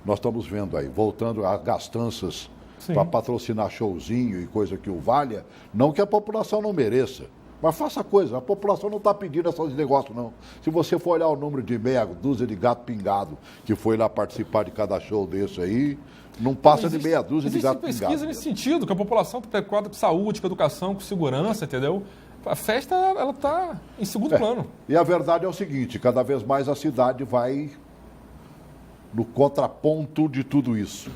Nós estamos vendo aí, voltando às gastanças para patrocinar showzinho e coisa que o valha, não que a população não mereça, Mas faça coisa, a população não está pedindo esses negócios, não. Se você for olhar o número de meia dúzia de gato pingado que foi lá participar de cada show desse aí, não passa de meia dúzia de gato pingado. Existe pesquisa nesse sentido, que a população está preocupada com saúde, com educação, com segurança, entendeu? A festa, ela está em segundo plano. E a verdade é o seguinte, cada vez mais a cidade vai no contraponto de tudo isso.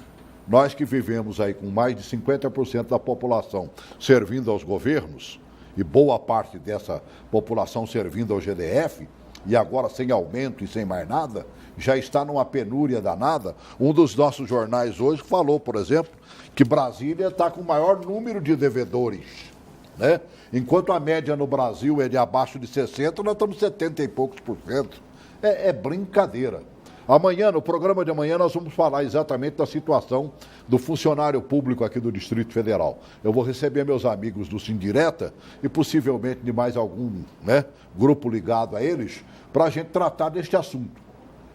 Nós que vivemos aí com mais de 50% da população servindo aos governos, e boa parte dessa população servindo ao GDF, e agora sem aumento e sem mais nada, já está numa penúria danada. Um dos nossos jornais hoje falou, por exemplo, que Brasília está com o maior número de devedores, né? Enquanto a média no Brasil é de abaixo de 60%, nós estamos 70 e poucos por cento. É brincadeira. Amanhã, no programa de amanhã, nós vamos falar exatamente da situação do funcionário público aqui do Distrito Federal. Eu vou receber meus amigos do Sindireta e possivelmente de mais algum, né, grupo ligado a eles, para a gente tratar deste assunto.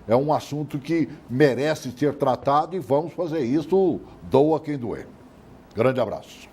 É um assunto que merece ser tratado e vamos fazer isso, doa quem doer. Grande abraço.